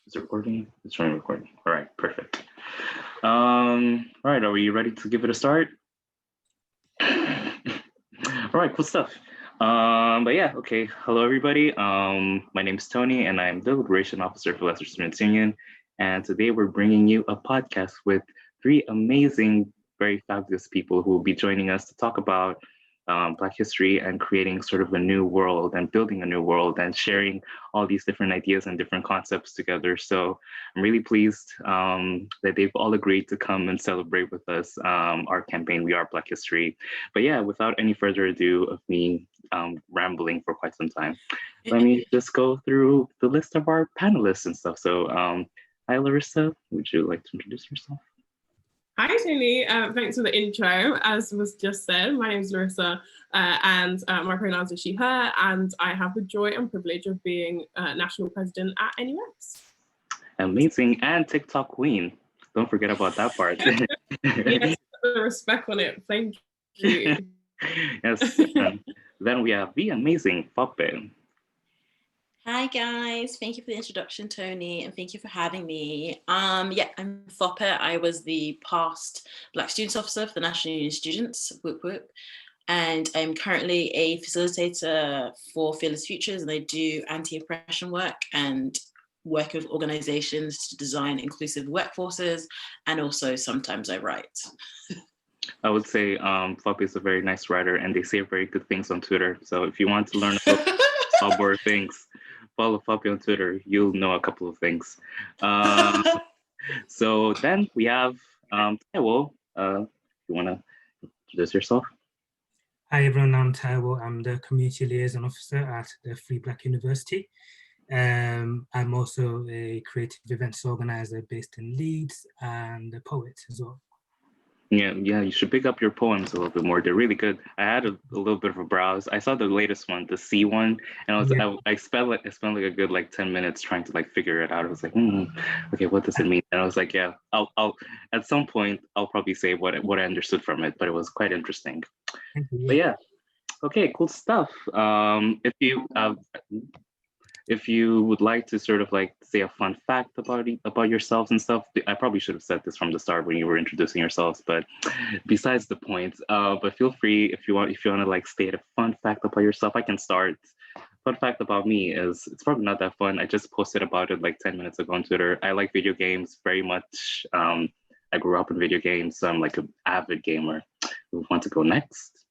Is it recording? It's showing recording. All right, perfect. All right, are we ready to give it a start? All right, cool stuff. But yeah, okay. Hello, everybody. My name is Tony, and I'm the Liberation Officer for Leicester Students Union. And today we're bringing you a podcast with three amazing, very fabulous people who will be joining us to talk about Black history and creating sort of a new world and building a new world and sharing all these different ideas and different concepts together. So I'm really pleased that they've all agreed to come and celebrate with us our campaign, We Are Black History. But yeah, without any further ado of me rambling for quite some time, let me just go through the list of our panelists and stuff. So hi, Larissa, would you like to introduce yourself? Hi, Tony. Thanks for the intro. As was just said, my name is Larissa and my pronouns are she, her, and I have the joy and privilege of being National President at NUS. Amazing, and TikTok Queen. Don't forget about that part. Yes, the respect on it. Thank you. Yes. Then we have the amazing Fope. Hi guys, thank you for the introduction, Tony, and thank you for having me. Yeah, I'm Fope. I was the past Black Students Officer for the National NUS Students, whoop whoop, and I'm currently a facilitator for Fearless Futures, and I do anti-oppression work and work with organizations to design inclusive workforces, and also sometimes I write. I would say Fope is a very nice writer, and they say very good things on Twitter. So if you want to learn about outboard things, follow Fope on Twitter. You'll know a couple of things. So then we have Taiwo. You want to introduce yourself? Hi everyone, I'm Taiwo. I'm the Community Liaison Officer at the Free Black University. I'm also a creative events organizer based in Leeds and a poet as well. Yeah, you should pick up your poems a little bit more. They're really good. I had a little bit of a browse. I saw the latest one, the C one, and I spent like a good 10 minutes trying to figure it out. I was like, okay, what does it mean? And I was like, yeah, I'll at some point I'll probably say what I understood from it, but it was quite interesting. But yeah, okay, cool stuff. If you would like to sort of say a fun fact about yourselves and stuff, I probably should have said this from the start when you were introducing yourselves, but besides the point, but feel free if you want to state a fun fact about yourself, I can start. Fun fact about me is, it's probably not that fun. I just posted about it 10 minutes ago on Twitter. I like video games very much. I grew up in video games, so I'm an avid gamer. We want to go next.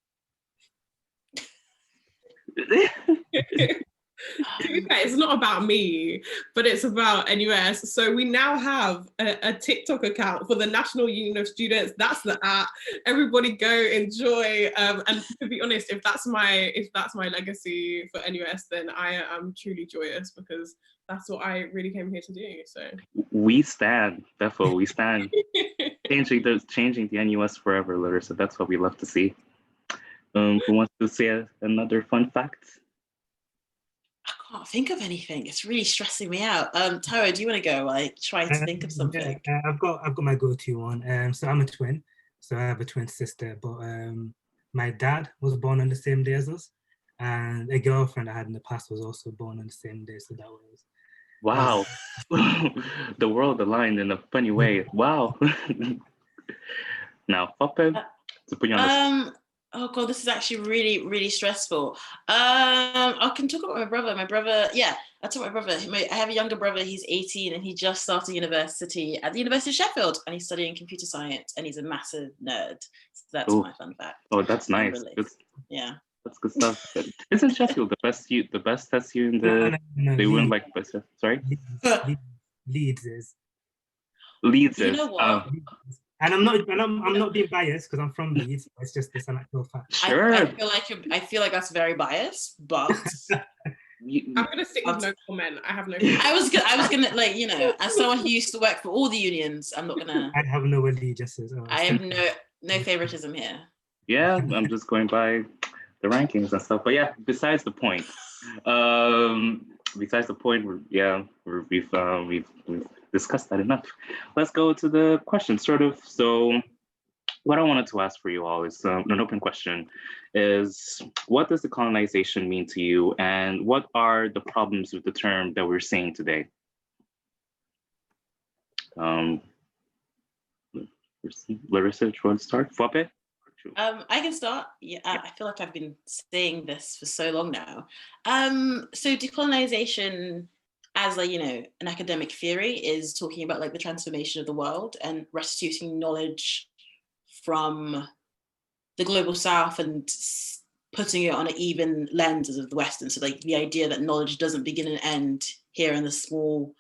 It's not about me, but it's about NUS. So we now have a TikTok account for the National Union of Students. That's the app. Everybody go enjoy. And to be honest, if that's my legacy for NUS, then I am truly joyous, because that's what I really came here to do. So we stand, Defo, we stand. changing the NUS forever, Larissa. That's what we love to see. Who wants to say another fun fact? I can't think of anything. It's really stressing me out. Taiwo, do you want to go? Try to think of something. Yeah, I've got my go-to one. So I'm a twin, so I have a twin sister. But my dad was born on the same day as us, and a girlfriend I had in the past was also born on the same day. So that was wow. The world aligned in a funny way. Wow. Now, Fope, to put you on the spot. Oh God, this is actually really, really stressful. I can talk about my brother. I'll talk about my brother. I have a younger brother, he's 18, and he just started university at the University of Sheffield, and he's studying computer science, and he's a massive nerd. So that's my fun fact. Oh, that's nice. Yeah. That's good stuff. Isn't Sheffield the best SU in the... No, they win sorry? Leeds is. Leeds is. You know what? And I'm not being biased because I'm from Leeds. It's just this an actual fact. Sure. I feel like that's very biased, but I'm gonna stick with no comment. I have no. I was gonna as someone who used to work for all the unions, I'm not gonna. I have no allegiances. I have no favoritism here. Yeah, I'm just going by the rankings and stuff. But yeah, besides the point. We've discussed that enough. Let's go to the question, sort of. So what I wanted to ask for you all is an open question, is what does decolonization mean to you, and what are the problems with the term that we're seeing today? Larissa, do you want to start? Fope? I can start. Yeah, I feel like I've been saying this for so long now. So decolonization, as like, an academic theory, is talking about like the transformation of the world and restituting knowledge from the global south and putting it on an even lens of the Western. So like the idea that knowledge doesn't begin and end here in the small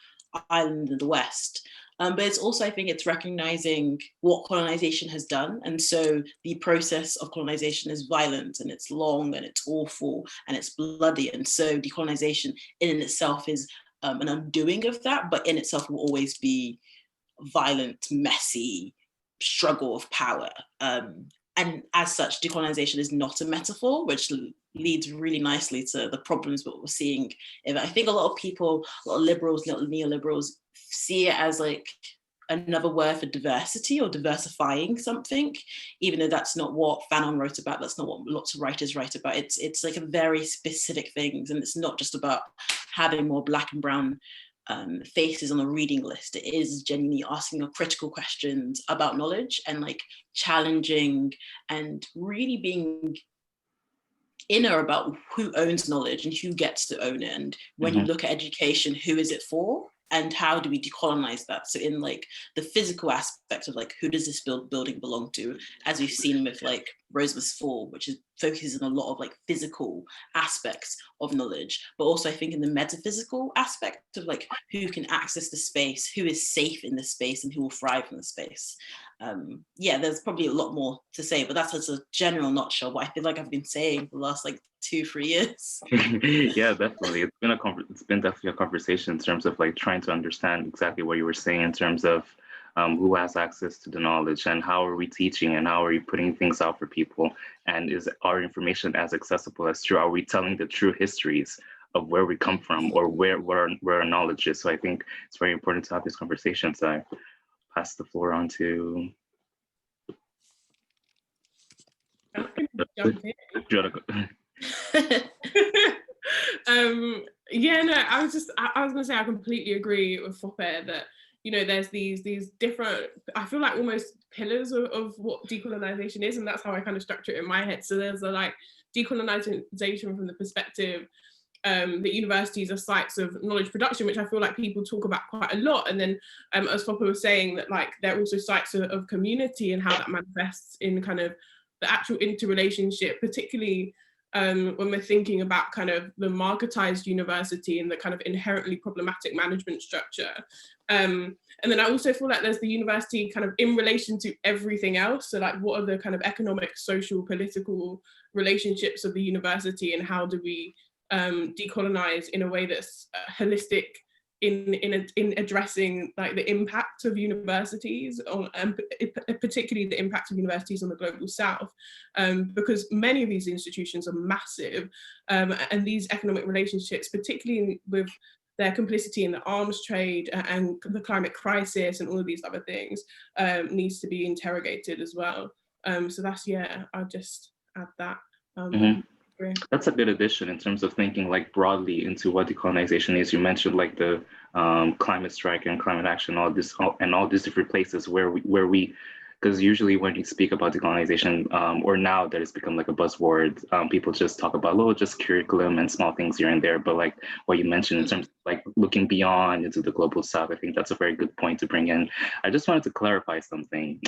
island of the West. But it's also, I think it's recognizing what colonization has done. And so the process of colonization is violent and it's long and it's awful and it's bloody. And so decolonization in itself is an undoing of that, but in itself will always be violent, messy struggle of power. And as such, decolonization is not a metaphor, which leads really nicely to the problems that we're seeing. I think a lot of people, a lot of liberals, neoliberals, see it as like another word for diversity or diversifying something, even though that's not what Fanon wrote about, that's not what lots of writers write about. It's like a very specific things, and it's not just about having more Black and brown faces on the reading list. It is genuinely asking critical questions about knowledge and like challenging and really being inner about who owns knowledge and who gets to own it. And when you look at education, who is it for? And how do we decolonize that? So in like the physical aspect of like, who does this building belong to? As we've seen with like Rose's Fall, which is focuses on a lot of like physical aspects of knowledge, but also I think in the metaphysical aspect of like who can access the space, who is safe in the space and who will thrive in the space. Yeah, there's probably a lot more to say, but that's as a general nutshell what I feel like I've been saying for the last like 2-3 years. Yeah, definitely. It's been definitely a conversation in terms of like trying to understand exactly what you were saying in terms of who has access to the knowledge and how are we teaching and how are we putting things out for people, and is our information as accessible as true? Are we telling the true histories of where we come from or where our knowledge is? So I think it's very important to have this conversation. So I pass the floor on to jump in. Yeah, no, I was gonna say I completely agree with Fope that there's these different, I feel like almost pillars of what decolonization is, and that's how I kind of structure it in my head. So there's a like decolonization from the perspective that universities are sites of knowledge production, which I feel like people talk about quite a lot. And then as Fope was saying, that like they're also sites of community and how that manifests in kind of the actual interrelationship, particularly when we're thinking about kind of the marketized university and the kind of inherently problematic management structure. And then I also feel like there's the university kind of in relation to everything else. So like, what are the kind of economic, social, political relationships of the university, and how do we decolonize in a way that's holistic in addressing like the impact of universities on, particularly the impact of universities on the global south, because many of these institutions are massive, and these economic relationships, particularly with their complicity in the arms trade and the climate crisis and all of these other things, needs to be interrogated as well. So that's, yeah, I'll just add that. That's a good addition in terms of thinking like broadly into what decolonization is. You mentioned like the climate strike and climate action, all these different places where we because usually when you speak about decolonization, or now that it's become like a buzzword, people just talk about just curriculum and small things here and there. But like what you mentioned in terms of like looking beyond into the global south, I think that's a very good point to bring in. I just wanted to clarify something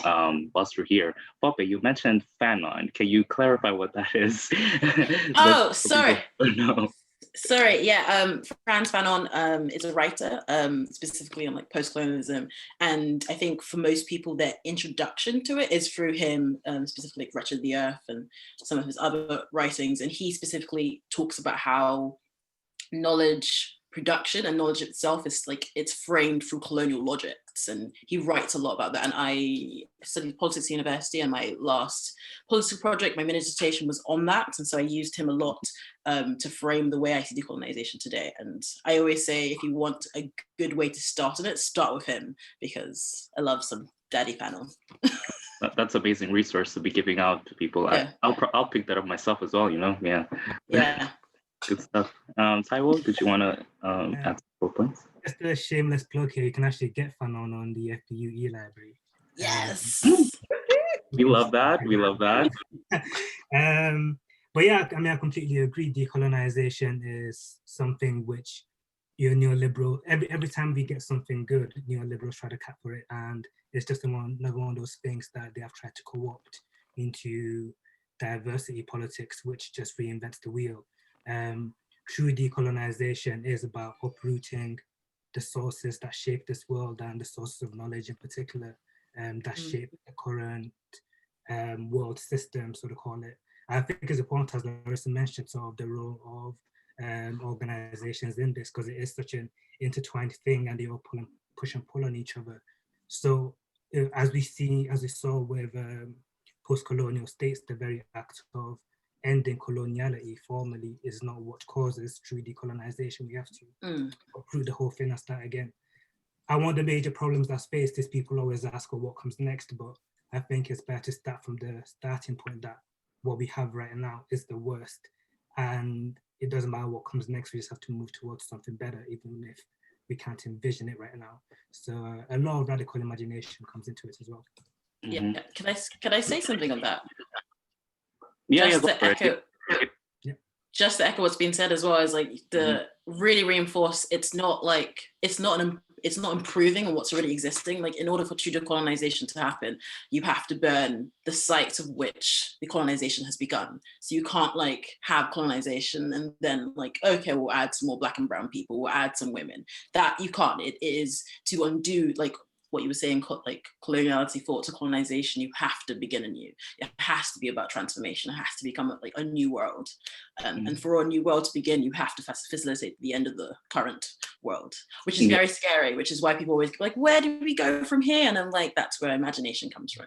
whilst we're here. Fope, you mentioned Fanon. Can you clarify what that is? Oh, sorry. No. Sorry, yeah, Franz Fanon is a writer, specifically on like post-colonialism, and I think for most people their introduction to it is through him, specifically like Wretched the Earth and some of his other writings, and he specifically talks about how knowledge production and knowledge itself is like, it's framed through colonial logics, and he writes a lot about that. And I studied politics at university, and my last political project, my mini dissertation, was on that, and so I used him a lot to frame the way I see decolonization today. And I always say, if you want a good way to start on it, start with him, because I love some Daddy Fanon. That's an amazing resource to be giving out to people. Yeah. I'll pick that up myself as well, Yeah. Good stuff. Taiwo, did you want to add 4 points? Just a shameless plug here, you can actually get Fanon on the FPU e-library. Yes. We love that. We love that. But yeah, I mean, I completely agree. Decolonization is something which neoliberal, every time we get something good, neoliberals try to cap for it. And it's just another one of those things that they have tried to co-opt into diversity politics, which just reinvents the wheel. True decolonization is about uprooting the sources that shape this world and the sources of knowledge in particular that shape the current world system, so to call it. I think it's important, as Larissa mentioned, sort of the role of organizations in this, because it is such an intertwined thing and they all push and pull on each other. So as we saw with post-colonial states, the very act of ending coloniality formally is not what causes true decolonization. We have to uproot the whole thing and start again. And one of the major problems that's faced is people always ask, well, what comes next? But I think it's better to start from the starting point that what we have right now is the worst. And it doesn't matter what comes next, we just have to move towards something better, even if we can't envision it right now. So a lot of radical imagination comes into it as well. Yeah, can I say something on that? Yeah, Just to echo what's been said as well, is like really reinforce it's not improving on what's already existing. Like, in order for true decolonization to happen, you have to burn the sites of which the colonization has begun. So you can't like have colonization and then like, okay, we'll add some more Black and brown people, we'll add some women. That you can't. It is to undo, like what you were saying, like coloniality fought to colonization, you have to begin anew. It has to be about transformation. It has to become like a new world. And for a new world to begin, you have to facilitate the end of the current world, which is very scary, which is why people always go like, where do we go from here? And I'm like, that's where imagination comes from.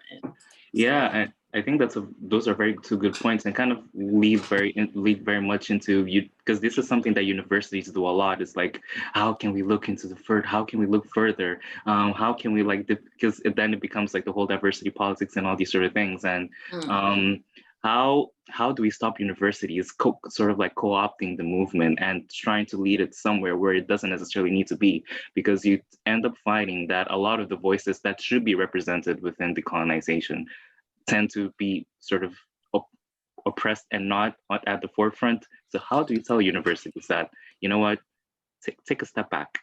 Yeah, I think those are two good points, and kind of lead very much into because this is something that universities do a lot. It's like, how can we look into how can we look further? How can we because then it becomes like the whole diversity politics and all these sort of things. And how do we stop universities sort of like co-opting the movement and trying to lead it somewhere where it doesn't necessarily need to be? Because you end up finding that a lot of the voices that should be represented within decolonization tend to be sort of oppressed and not at the forefront. So how do you tell universities that, you know what, take a step back?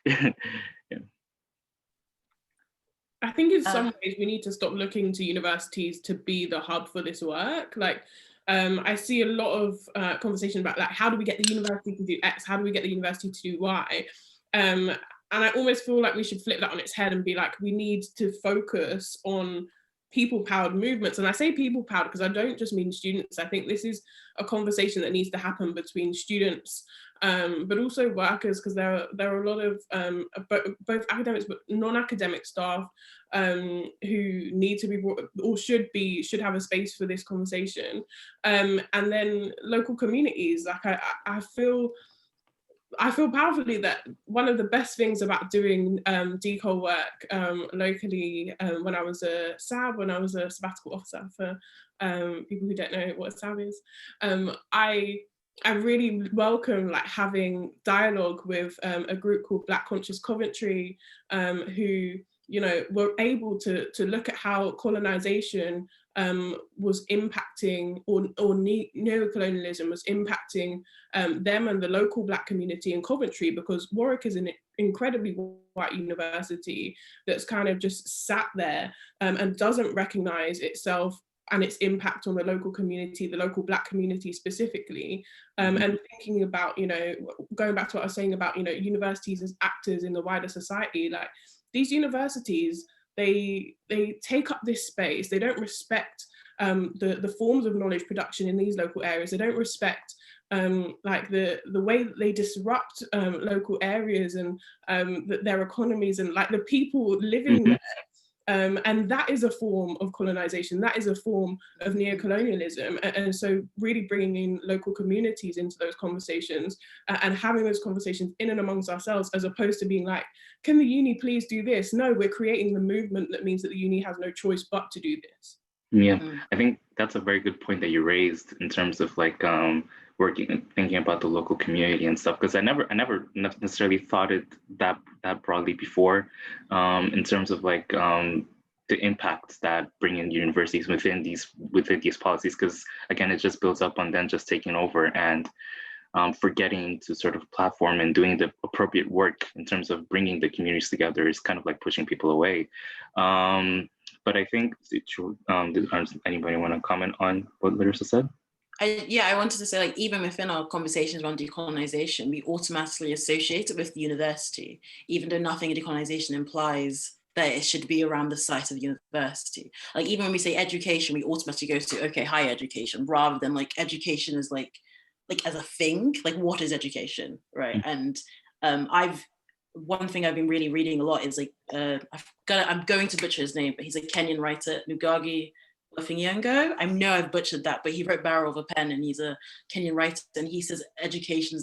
I think in some ways we need to stop looking to universities to be the hub for this work. Like, I see a lot of conversation about like, how do we get the university to do X? How do we get the university to do Y? And I almost feel like we should flip that on its head and be like, we need to focus on people-powered movements. And I say people-powered because I don't just mean students. I think this is a conversation that needs to happen between students, but also workers, because there are a lot of both academics but non-academic staff who need to be brought, or should have a space for this conversation. And then local communities. Like I feel powerfully that one of the best things about doing decol work locally, when I was a SAB, when I was a sabbatical officer, for people who don't know what a SAB is, I really welcome like having dialogue with a group called Black Conscious Coventry, who were able to look at how colonization was impacting, or neocolonialism was impacting them and the local Black community in Coventry, because Warwick is an incredibly white university that's kind of just sat there and doesn't recognize itself and its impact on the local community, the local Black community specifically, and thinking about, going back to what I was saying about, universities as actors in the wider society. Like, these universities, they take up this space. They don't respect the forms of knowledge production in these local areas. They don't respect like the way that they disrupt local areas and their economies and like the people living there. And that is a form of colonization. That is a form of neocolonialism. And so really bringing in local communities into those conversations and having those conversations in and amongst ourselves, as opposed to being like, can the uni please do this? No, we're creating the movement that means that the uni has no choice but to do this. Yeah, I think that's a very good point that you raised in terms of like working, thinking about the local community and stuff, because I never necessarily thought it that broadly before, in terms of like the impacts that bringing universities within these policies, because again, it just builds up on them just taking over and forgetting to sort of platform and doing the appropriate work in terms of bringing the communities together is kind of like pushing people away. But I think, does anybody want to comment on what Larissa said? I wanted to say, like, even within our conversations around decolonization, we automatically associate it with the university, even though nothing in decolonization implies that it should be around the site of the university. Like, even when we say education, we automatically go to, okay, higher education, rather than like education as like as a thing, like what is education, right? And one thing I've been really reading a lot is like, I'm going to butcher his name, but he's a Kenyan writer, Ngugi Othiyingo. I know I've butchered that, but he wrote Barrel of a Pen, and he's a Kenyan writer, and he says education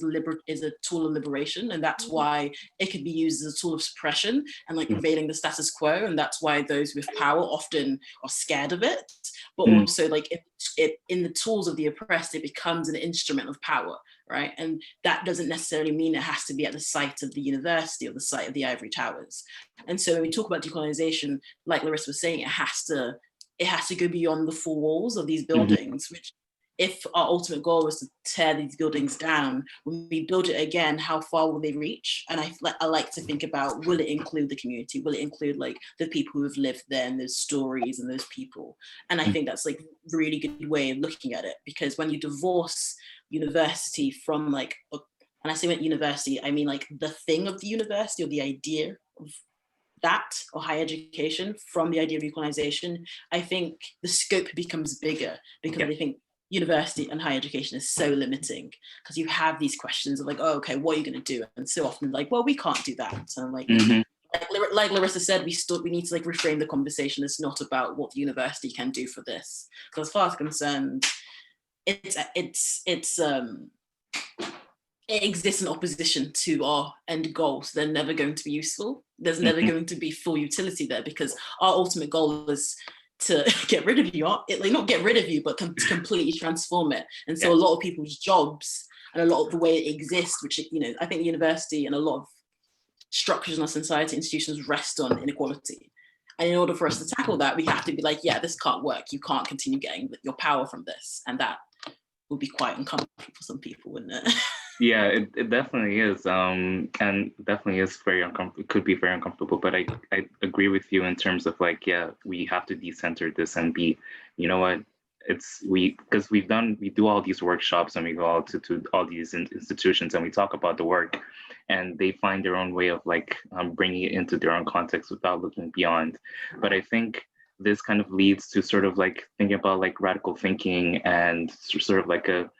is a tool of liberation, and that's why it could be used as a tool of suppression and like prevailing the status quo, and that's why those with power often are scared of it. But also, like, it in the tools of the oppressed, it becomes an instrument of power, right? And that doesn't necessarily mean it has to be at the site of the university or the site of the ivory towers. And so when we talk about decolonization, like Larissa was saying, it has to go beyond the four walls of these buildings, which, if our ultimate goal was to tear these buildings down, when we build it again, how far will they reach? And I like to think about, will it include the community? Will it include like the people who have lived there and those stories and those people? And I think that's like a really good way of looking at it, because when you divorce university from like, and I say when university, I mean like the thing of the university or the idea of that or higher education from the idea of decolonization, I think the scope becomes bigger, because I think university and higher education is so limiting, because you have these questions of like, oh, okay, what are you going to do? And so often like, well, we can't do that. So like, like Larissa said, we need to like reframe the conversation. It's not about what the university can do for this, because as far as I'm concerned, it exists in opposition to our end goals. They're never going to be useful. There's never going to be full utility there, because our ultimate goal is to get rid of you, like not get rid of you, but completely transform it. And so a lot of people's jobs and a lot of the way it exists, which, you know, I think the university and a lot of structures in our society, institutions rest on inequality. And in order for us to tackle that, we have to be like, yeah, this can't work. You can't continue getting your power from this. And that will be quite uncomfortable for some people, wouldn't it? Yeah, it definitely is, and definitely is very uncomfortable. It could be very uncomfortable, but I agree with you in terms of like, yeah, we have to decenter this and be, you know what, because we do all these workshops and we go out to all these institutions and we talk about the work, and they find their own way of like bringing it into their own context without looking beyond. But I think this kind of leads to sort of like thinking about like radical thinking and sort of like a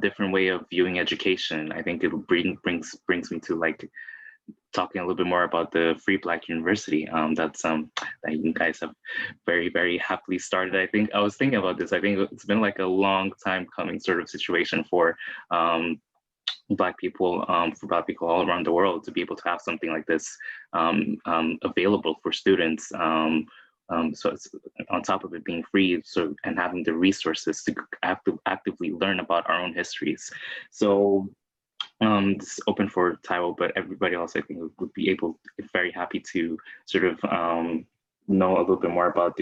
different way of viewing education. I think it brings me to like talking a little bit more about the Free Black University that you guys have very, very happily started. I think I was thinking about this. I think it's been like a long time coming sort of situation for Black people all around the world to be able to have something like this available for students. So it's on top of it being free, so and having the resources to actively learn about our own histories. So this is open for Taiwo, but everybody else I think would be very happy to sort of know a little bit more about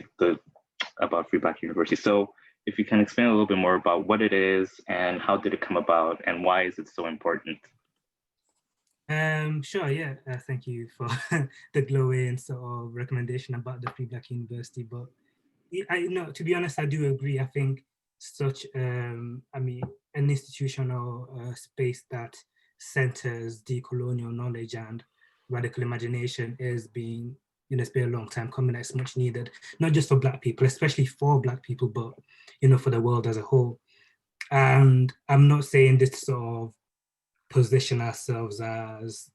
about Free Black University. So if you can explain a little bit more about what it is and how did it come about and why is it so important? Sure, yeah. Thank you for the glowing sort of recommendation about the Free Black University. But to be honest, I do agree. I think such, an institutional space that centers decolonial knowledge and radical imagination is being, it's been a long time coming. It's much needed, not just for Black people, especially for Black people, but, for the world as a whole. And I'm not saying this to sort of position ourselves as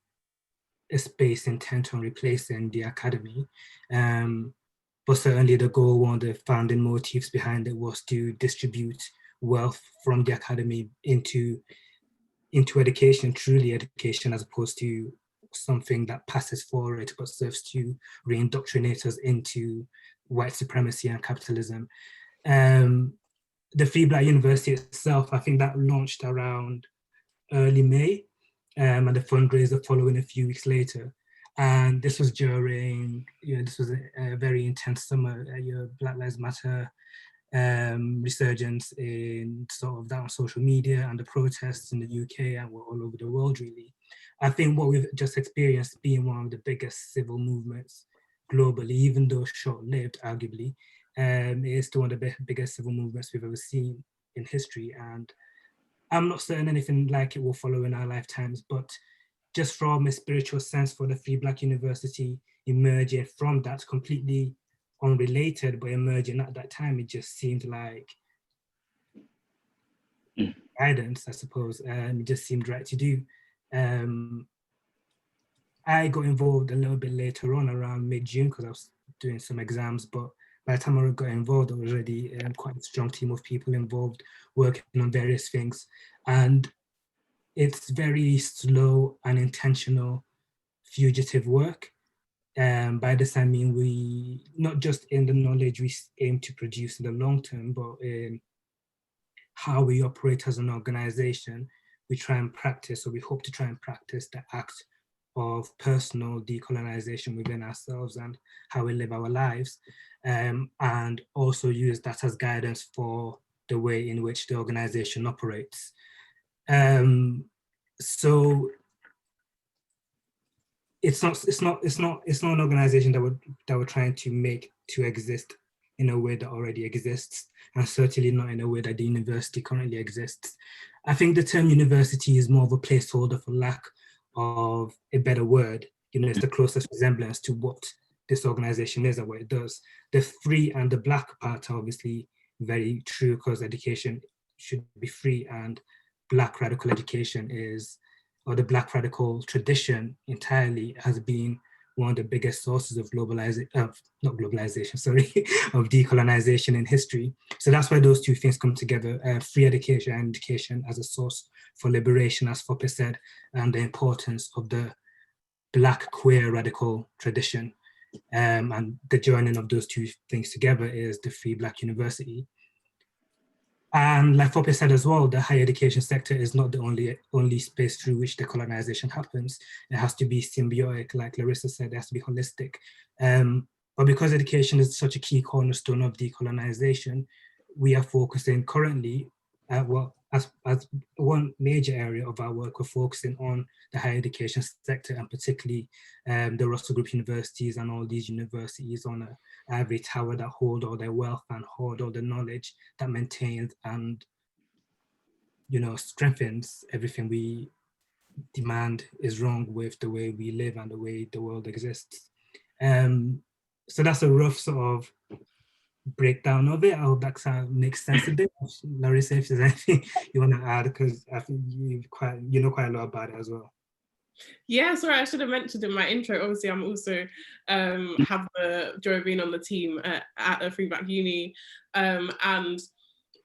a space intent on replacing the academy. But certainly the goal, one of the founding motives behind it was to distribute wealth from the academy into education, truly education, as opposed to something that passes for it, but serves to re-indoctrinate us into white supremacy and capitalism. the Free Black University itself, I think that launched around early May, and the fundraiser following a few weeks later. And this was during, this was a very intense summer, Black Lives Matter resurgence in sort of that on social media, and the protests in the UK and all over the world, really. I think what we've just experienced being one of the biggest civil movements globally, even though short-lived, arguably, is still one of the biggest civil movements we've ever seen in history. And I'm not certain anything like it will follow in our lifetimes, but just from a spiritual sense for the Free Black University emerging from that, completely unrelated, but emerging at that time, it just seemed like guidance, I suppose. It just seemed right to do. I got involved a little bit later on, around mid-June, because I was doing some exams, but by the time I got involved, there was already quite a strong team of people involved working on various things. And it's very slow and intentional fugitive work. By this I mean we, not just in the knowledge we aim to produce in the long term, but in how we operate as an organization. We try and practice, or we hope to try and practice, the act of personal decolonization within ourselves and how we live our lives, and also use that as guidance for the way in which the organization operates. So it's not an organization that we're trying to make to exist in a way that already exists, and certainly not in a way that the university currently exists. I think the term university is more of a placeholder, for lack of a better word. It's the closest resemblance to what this organization is and what it does. The free and the black part are obviously very true, because education should be free, and Black radical education is, or the Black radical tradition entirely, has been one of the biggest sources of of decolonization in history. So that's why those two things come together, free education and education as a source for liberation, as Fope said, and the importance of the Black queer radical tradition. And the joining of those two things together is the Free Black University. And like Fope said as well, the higher education sector is not the only space through which decolonization happens. It has to be symbiotic, like Larissa said, it has to be holistic. But because education is such a key cornerstone of decolonization, we are focusing currently, as one major area of our work, we're focusing on the higher education sector, and particularly the Russell Group universities and all these universities on a ivory tower that hold all their wealth and hoard all the knowledge that maintains and strengthens everything we demand is wrong with the way we live and the way the world exists. So that's a rough sort of breakdown of it. I hope that makes sense a bit. Larissa, if there's anything you want to add, because I think you know quite a lot about it as well. Yeah, sorry, I should have mentioned in my intro, obviously I'm also have the joy of being on the team at a Free Black Uni, and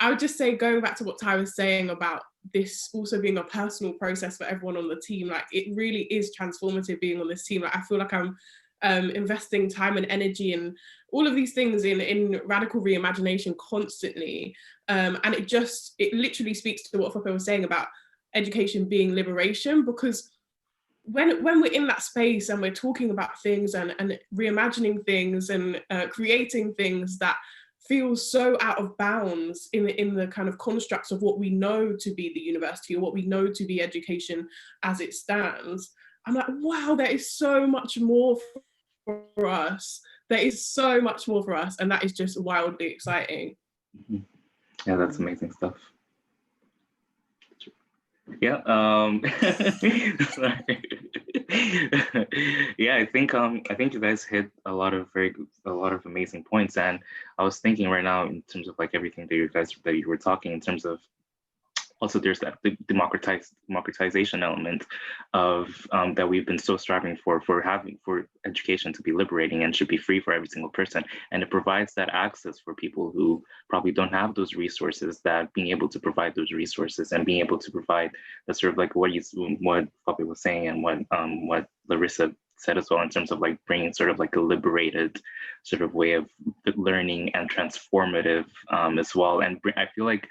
I would just say, going back to what Ty was saying about this also being a personal process for everyone on the team, like it really is transformative being on this team. Like I feel like I'm investing time and energy and all of these things in radical reimagination constantly, and it literally speaks to what Fope was saying about education being liberation, because when we're in that space and we're talking about things and reimagining things and creating things that feel so out of bounds in the kind of constructs of what we know to be the university or what we know to be education as it stands, I'm like, wow, there is so much more for us. There is so much more for us, and that is just wildly exciting. Mm-hmm. Yeah, that's amazing stuff. Yeah, yeah, I think you guys hit a lot of amazing points, and I was thinking right now in terms of like everything that you were talking in terms of. Also, there's that democratization element of that we've been so striving for education to be liberating and should be free for every single person. And it provides that access for people who probably don't have those resources, that being able to provide those resources and being able to provide the sort of like what Fope was saying and what Larissa said as well, in terms of like bringing sort of like a liberated sort of way of learning and transformative as well. And I feel like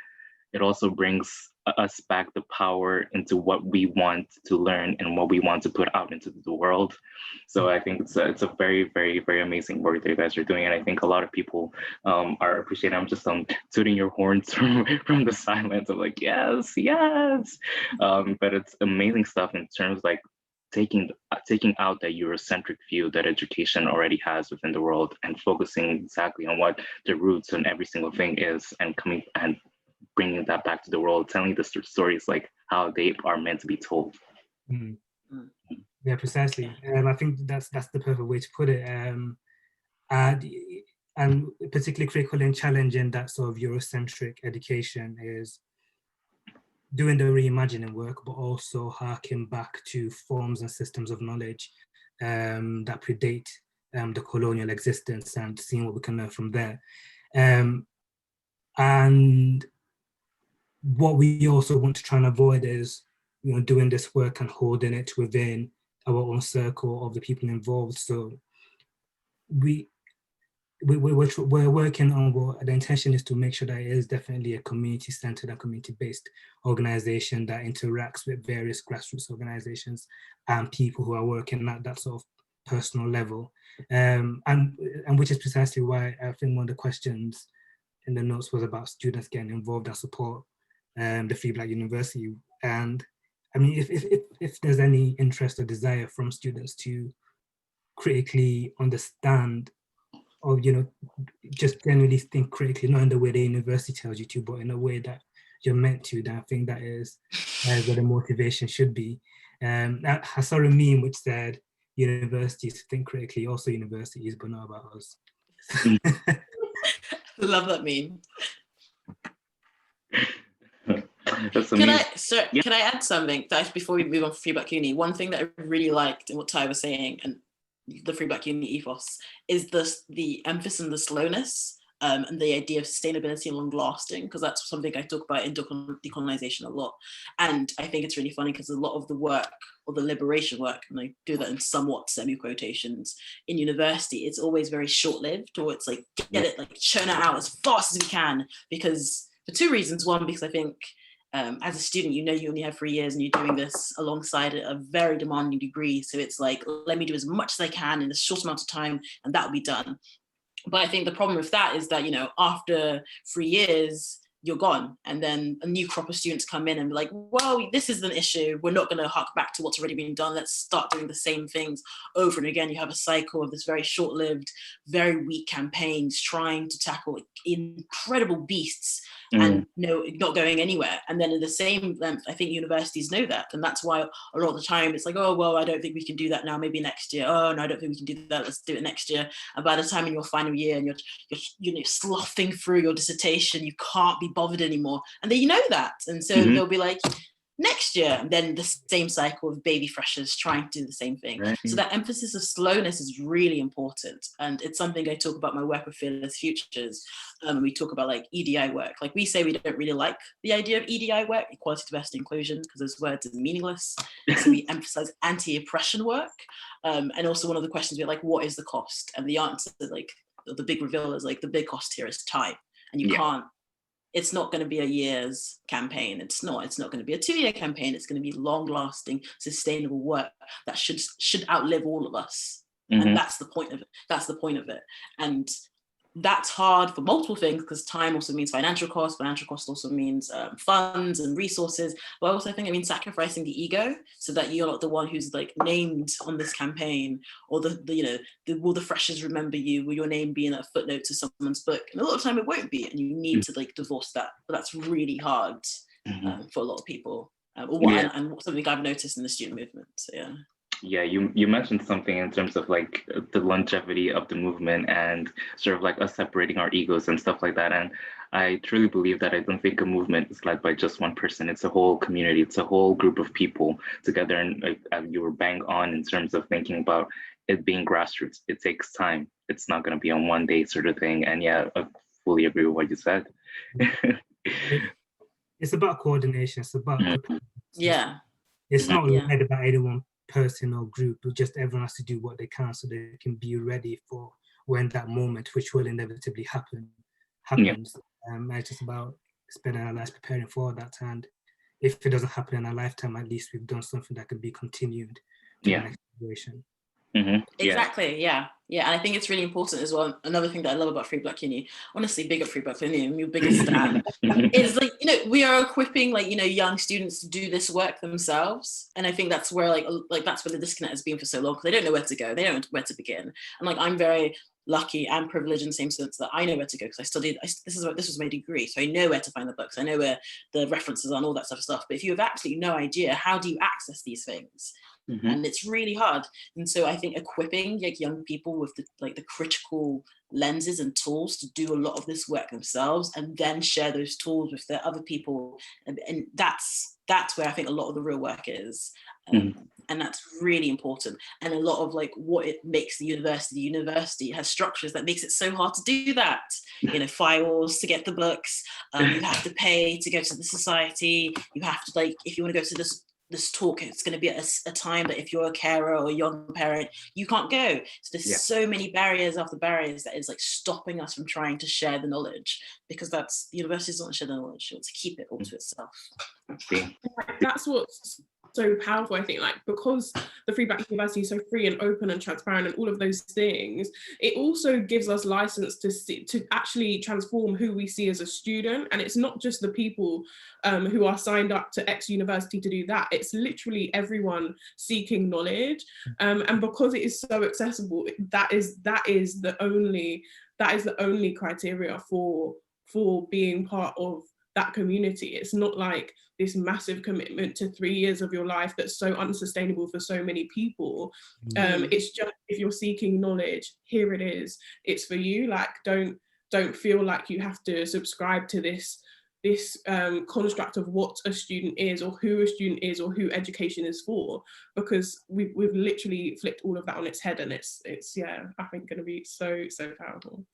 it also brings us back the power into what we want to learn and what we want to put out into the world. So I think it's a very, very, very amazing work that you guys are doing. And I think a lot of people are appreciating. I'm just tooting your horns from the silence of like, yes, yes. But it's amazing stuff in terms of like taking out that Eurocentric view that education already has within the world and focusing exactly on what the roots and every single thing is, and coming and bringing that back to the world, telling the stories like how they are meant to be told. Yeah, precisely. I think that's the perfect way to put it. And particularly critical and challenging that sort of Eurocentric education is doing the reimagining work, but also harking back to forms and systems of knowledge that predate the colonial existence, and seeing what we can learn from there. And what we also want to try and avoid is, doing this work and holding it within our own circle of the people involved. So we're working on what the intention is, to make sure that it is definitely a community-centered and community-based organization that interacts with various grassroots organizations and people who are working at that sort of personal level. And which is precisely why I think one of the questions in the notes was about students getting involved and support the Free Black University. And I mean, if there's any interest or desire from students to critically understand, or just generally think critically, not in the way the university tells you to, but in a way that you're meant to, then I think that is where the motivation should be. I saw a meme which said, universities think critically, also universities, but not about us. Love that meme. Can I add something before we move on to Free Black Uni? One thing that I really liked in what Ty was saying, and the Free Black Uni ethos, is the emphasis on the slowness and the idea of sustainability and long lasting, because that's something I talk about in decolonization a lot. And I think it's really funny because a lot of the work, or the liberation work, and I do that in somewhat semi-quotations, in university, it's always very short-lived, or it's like, get it, like churn it out as fast as we can, because for two reasons. One, because I think as a student, you only have 3 years and you're doing this alongside a very demanding degree. So it's like, let me do as much as I can in a short amount of time and that'll be done. But I think the problem with that is that, after 3 years, you're gone. And then a new crop of students come in and be like, well, this is an issue. We're not going to hark back to what's already been done. Let's start doing the same things over and again. You have a cycle of this very short-lived, very weak campaigns trying to tackle incredible beasts and not going anywhere. And then in the same length, I think universities know that. And that's why a lot of the time it's like, oh, well, I don't think we can do that now, maybe next year. Oh, no, I don't think we can do that. Let's do it next year. And by the time in your final year and you're sloughing through your dissertation, you can't be bothered anymore. And they know that. And so they'll be like, next year, and then the same cycle of baby freshers trying to do the same thing. Right. So that emphasis of slowness is really important. And it's something I talk about my work with Fearless Futures. We talk about like EDI work. Like we say we don't really like the idea of EDI work, equality, diversity, inclusion, because those words are meaningless. So we emphasize anti-oppression work. And also one of the questions we're like, what is the cost? And the answer, like the big reveal is like, the big cost here is time. And you can't, it's not going to be a year's campaign. It's not going to be a 2-year campaign. It's going to be long-lasting, sustainable work that should outlive all of us. And that's the point of it. And that's hard for multiple things, because time also means financial cost. Financial cost also means funds and resources. But I also think it means sacrificing the ego, so that you're not the one who's like named on this campaign, or will the freshers remember you? Will your name be in a footnote to someone's book? And a lot of time it won't be, and you need to like divorce that. But that's really hard for a lot of people, and something I've noticed in the student movement. So yeah. Yeah, you mentioned something in terms of like the longevity of the movement and sort of like us separating our egos and stuff like that. And I truly believe that I don't think a movement is led by just one person. It's a whole community. It's a whole group of people together. And like, you were bang on in terms of thinking about it being grassroots. It takes time. It's not going to be on one day sort of thing. And yeah, I fully agree with what you said. It's about coordination. It's about yeah. It's not led by anyone person or group, but just everyone has to do what they can so they can be ready for when that moment, which will inevitably happens. It's just about spending our lives preparing for that, and if it doesn't happen in our lifetime, at least we've done something that can be continued to the next generation. Exactly, yeah. And I think it's really important as well. Another thing that I love about Free Black Uni, honestly, big up Free Black Uni, your biggest stat, is like, we are equipping young students to do this work themselves. And I think that's where that's where the disconnect has been for so long, because they don't know where to go, they don't know where to begin. And I'm very lucky and privileged in the same sense that I know where to go, because I studied, this was my degree, so I know where to find the books, I know where the references are and all that sort of stuff. But if you have absolutely no idea, how do you access these things? And it's really hard. And so I think equipping young people with the critical lenses and tools to do a lot of this work themselves, and then share those tools with the other people, and that's where I think a lot of the real work is. And that's really important. And a lot of what it makes the university has structures that makes it so hard to do that. Firewalls to get the books, you have to pay to go to the society, you have to if you want to go to this talk, it's going to be a time that if you're a carer or a young parent, you can't go. So there's so many barriers after barriers that is stopping us from trying to share the knowledge, because the university doesn't want to share the knowledge, it wants to keep it all to itself. That's what's so powerful, I think, because the Free Black University is so free and open and transparent and all of those things, it also gives us license to actually transform who we see as a student. And it's not just the people who are signed up to X university to do that, it's literally everyone seeking knowledge. And because it is so accessible, that is the only criteria for being part of that community. It's not like this massive commitment to 3 years of your life that's so unsustainable for so many people. It's just, if you're seeking knowledge, here it is, it's for you. Don't feel like you have to subscribe to this construct of what a student is, or who a student is, or who education is for, because we've literally flipped all of that on its head, and it's I think going to be so powerful.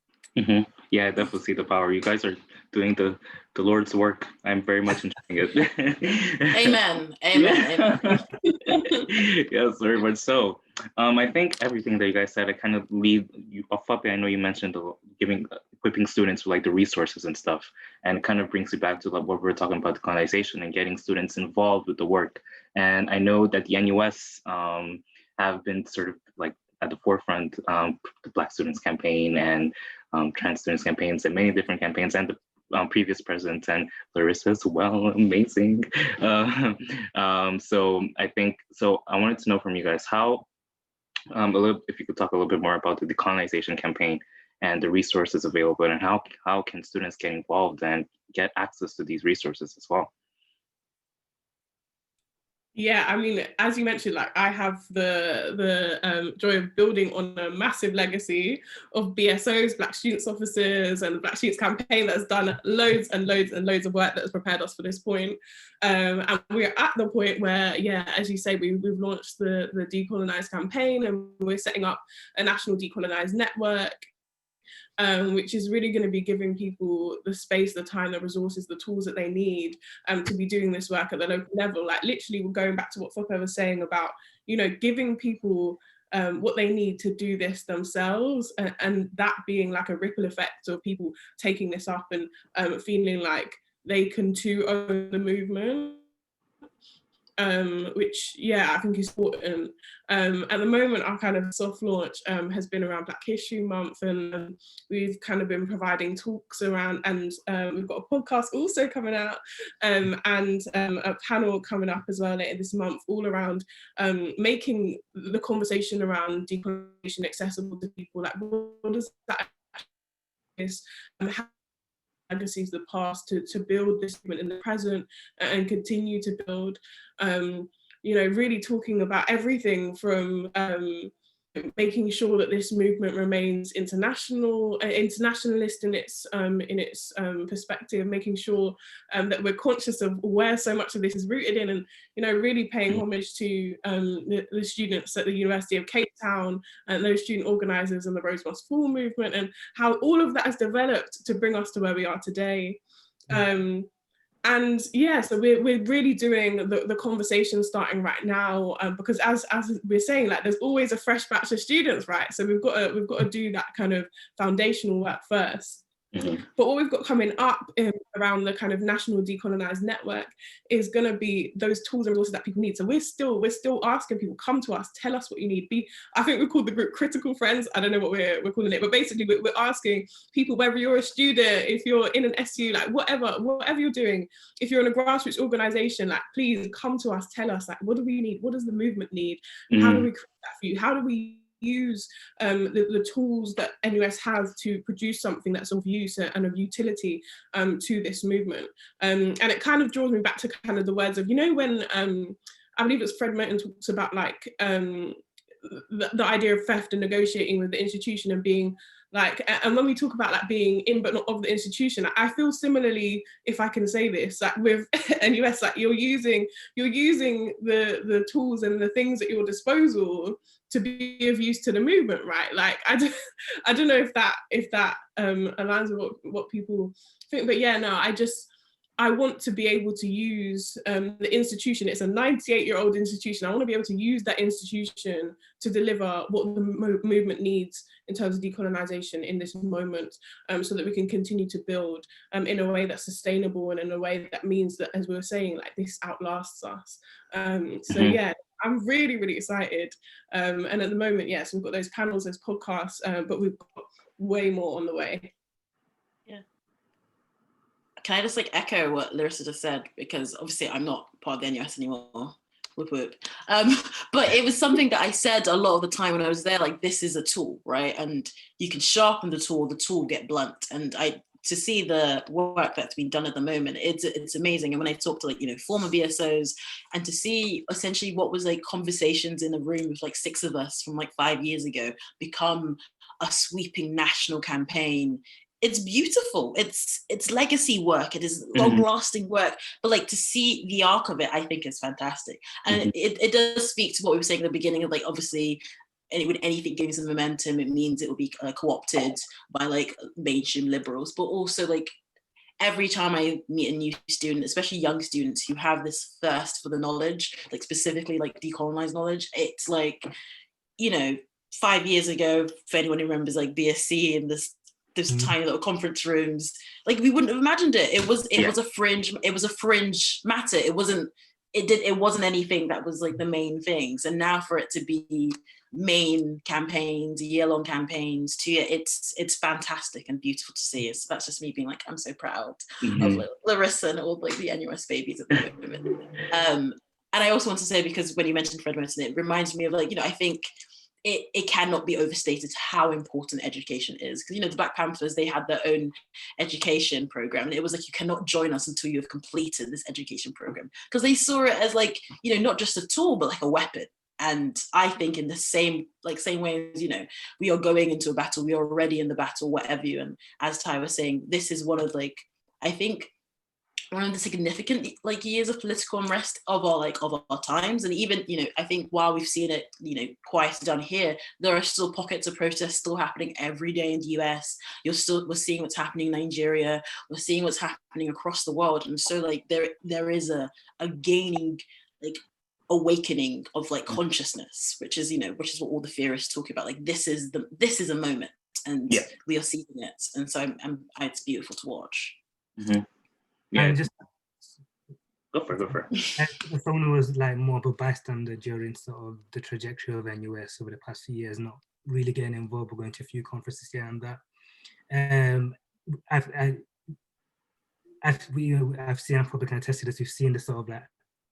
Yeah, I definitely see the power. You guys are doing the Lord's work. I'm very much enjoying it. Amen. Yes, very much so. I think everything that you guys said, I kind of lead you off up. I know you mentioned equipping students with the resources and stuff, and it kind of brings you back to what we were talking about, decolonization and getting students involved with the work. And I know that the NUS have been sort of at the forefront, the Black Students Campaign and Trans Students Campaigns, and many different campaigns, and the previous president and Larissa as well, amazing. So I wanted to know from you guys how, if you could talk a little bit more about the decolonization campaign and the resources available, and how can students get involved and get access to these resources as well? Yeah, I mean, as you mentioned, I have the joy of building on a massive legacy of BSOs, Black Students Officers, and the Black Students Campaign that has done loads and loads and loads of work that has prepared us for this point. And we're at the point where, as you say, we've launched the Decolonized Campaign, and we're setting up a national decolonized network. Which is really going to be giving people the space, the time, the resources, the tools that they need to be doing this work at the local level. Literally, we're going back to what Fope was saying about, giving people what they need to do this themselves, and that being a ripple effect of people taking this up and feeling like they can too own the movement. Which I think is important. At the moment, our kind of soft launch has been around Black History Month, and we've kind of been providing talks around, and we've got a podcast also coming out, and a panel coming up as well later this month, all around making the conversation around decolonization accessible to people. What does that is, how legacies of the past to build this movement in the present and continue to build, really talking about everything from making sure that this movement remains internationalist in its perspective, making sure that we're conscious of where so much of this is rooted in, and really paying homage to the students at the University of Cape Town and those student organisers and the Rose Must Fall movement, and how all of that has developed to bring us to where we are today. And yeah, so we're really doing the conversation starting right now, because as we're saying, like there's always a fresh batch of students, right? So we've got to do that kind of foundational work first. Mm-hmm. But what we've got coming up around the kind of national decolonized network is going to be those tools and resources that people need. So we're still asking people, come to us, tell us what you need. I think we call the group critical friends. I don't know what we're calling it, but basically we're asking people, whether you're a student, if you're in an SU, like whatever you're doing, if you're in a grassroots organization, like please come to us, tell us, like what do we need? What does the movement need? How do we create that for you? How do we use the tools that NUS has to produce something that's of use and of utility to this movement? And it kind of draws me back to kind of the words of, when I believe it's Fred Merton talks about like the idea of theft and negotiating with the institution and being like, and when we talk about like being in but not of the institution, I feel similarly, if I can say this, like with NUS, like you're using the tools and the things at your disposal to be of use to the movement, right? Like I don't know if that aligns with what people think, but yeah, no, I want to be able to use the institution. It's a 98-year-old institution. I want to be able to use that institution to deliver what the movement needs in terms of decolonization in this moment, so that we can continue to build in a way that's sustainable and in a way that means that, as we were saying, like this outlasts us. So yeah, I'm really, really excited. And at the moment, yes, we've got those panels, those podcasts, but we've got way more on the way. Can I just like echo what Larissa just said? Because obviously I'm not part of the NUS anymore. Whoop whoop. But it was something that I said a lot of the time when I was there, like this is a tool, right? And you can sharpen the tool will get blunt. And to see the work that's been done at the moment, it's amazing. And when I talk to like, former BSOs, and to see essentially what was like conversations in a room with like 6 of us from like 5 years ago become a sweeping national campaign. It's beautiful. It's legacy work. It is long-lasting work. But like to see the arc of it, I think is fantastic. And it does speak to what we were saying at the beginning of like, obviously, when anything gains some momentum, it means it will be co-opted by like mainstream liberals. But also like every time I meet a new student, especially young students who have this thirst for the knowledge, like specifically like decolonized knowledge, it's like, 5 years ago, if anyone remembers like BSc and this tiny little conference rooms, like we wouldn't have imagined it. It was a fringe matter. It wasn't anything that was like the main things. And now for it to be main campaigns, year-long campaigns, it's fantastic and beautiful to see. So that's just me being like, I'm so proud of Larissa and all like the NUS babies at the moment. And I also want to say, because when you mentioned Fred Merton, it reminds me of like, I think it cannot be overstated how important education is. Because, the Black Panthers, they had their own education program. And it was like, you cannot join us until you have completed this education program. Because they saw it as like, not just a tool, but like a weapon. And I think in the same way as, we are going into a battle, we are already in the battle, whatever you. And as Ty was saying, this is one of like, I think, one of the significant like years of political unrest of our times. And even, I think while we've seen it, quieter down here, there are still pockets of protests still happening every day in the US. We're seeing what's happening in Nigeria. We're seeing what's happening across the world. And so like there is a gaining like awakening of like consciousness, which is what all the theorists talk about. Like this is a moment, and we are seeing it. And so it's beautiful to watch. Yeah, and just go for it. As someone who was like more of a bystander during sort of the trajectory of NUS over the past few years, not really getting involved, but going to a few conferences here and that. I've seen, and probably can attest to this, we've seen the sort of like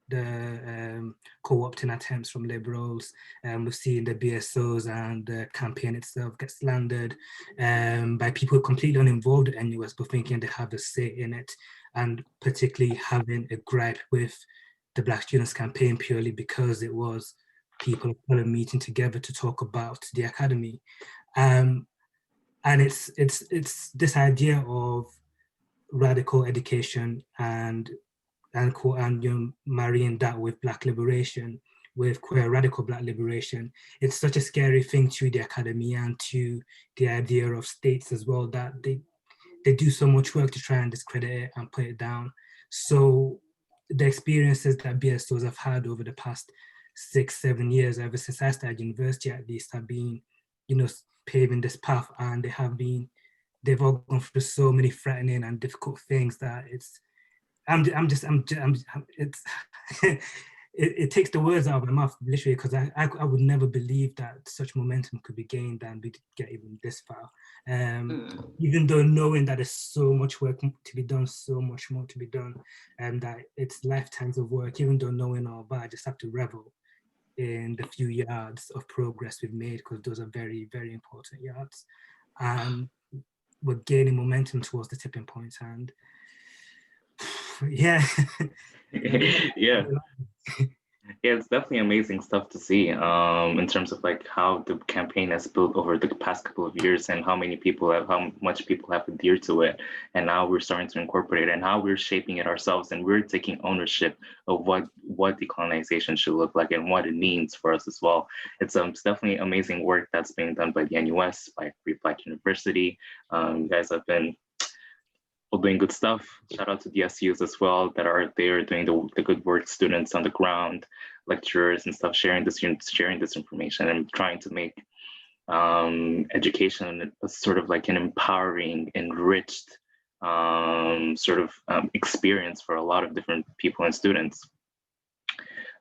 the co-opting attempts from liberals. We've seen the BSOs and the campaign itself get slandered by people completely uninvolved in NUS, but thinking they have a say in it, and particularly having a gripe with the Black Students Campaign purely because it was people kind of meeting together to talk about the academy. And it's this idea of radical education and marrying that with Black liberation, with queer radical Black liberation. It's such a scary thing to the academy and to the idea of states as well, that they do so much work to try and discredit it and put it down. So the experiences that BSOs have had over the past 6-7 years, ever since I started university at least, have been, paving this path, and they've all gone through so many threatening and difficult things that it takes the words out of my mouth, literally, because I would never believe that such momentum could be gained and we'd get even this far. Even though knowing that there's so much work to be done, so much more to be done, and that it's lifetimes of work, even though knowing all that, I just have to revel in the few yards of progress we've made, because those are very, very important yards. And we're gaining momentum towards the tipping point, and yeah. Yeah. Yeah, it's definitely amazing stuff to see in terms of like how the campaign has built over the past couple of years, and how much people have adhered to it, and now we're starting to incorporate it, and how we're shaping it ourselves, and we're taking ownership of what decolonization should look like and what it means for us as well. It's definitely amazing work that's being done by the NUS, by Free Black University. You guys have been doing good stuff. Shout out to the SUs as well that are there doing the good work, students on the ground, lecturers and stuff, sharing this information and trying to make education a sort of like an empowering, enriched experience for a lot of different people and students.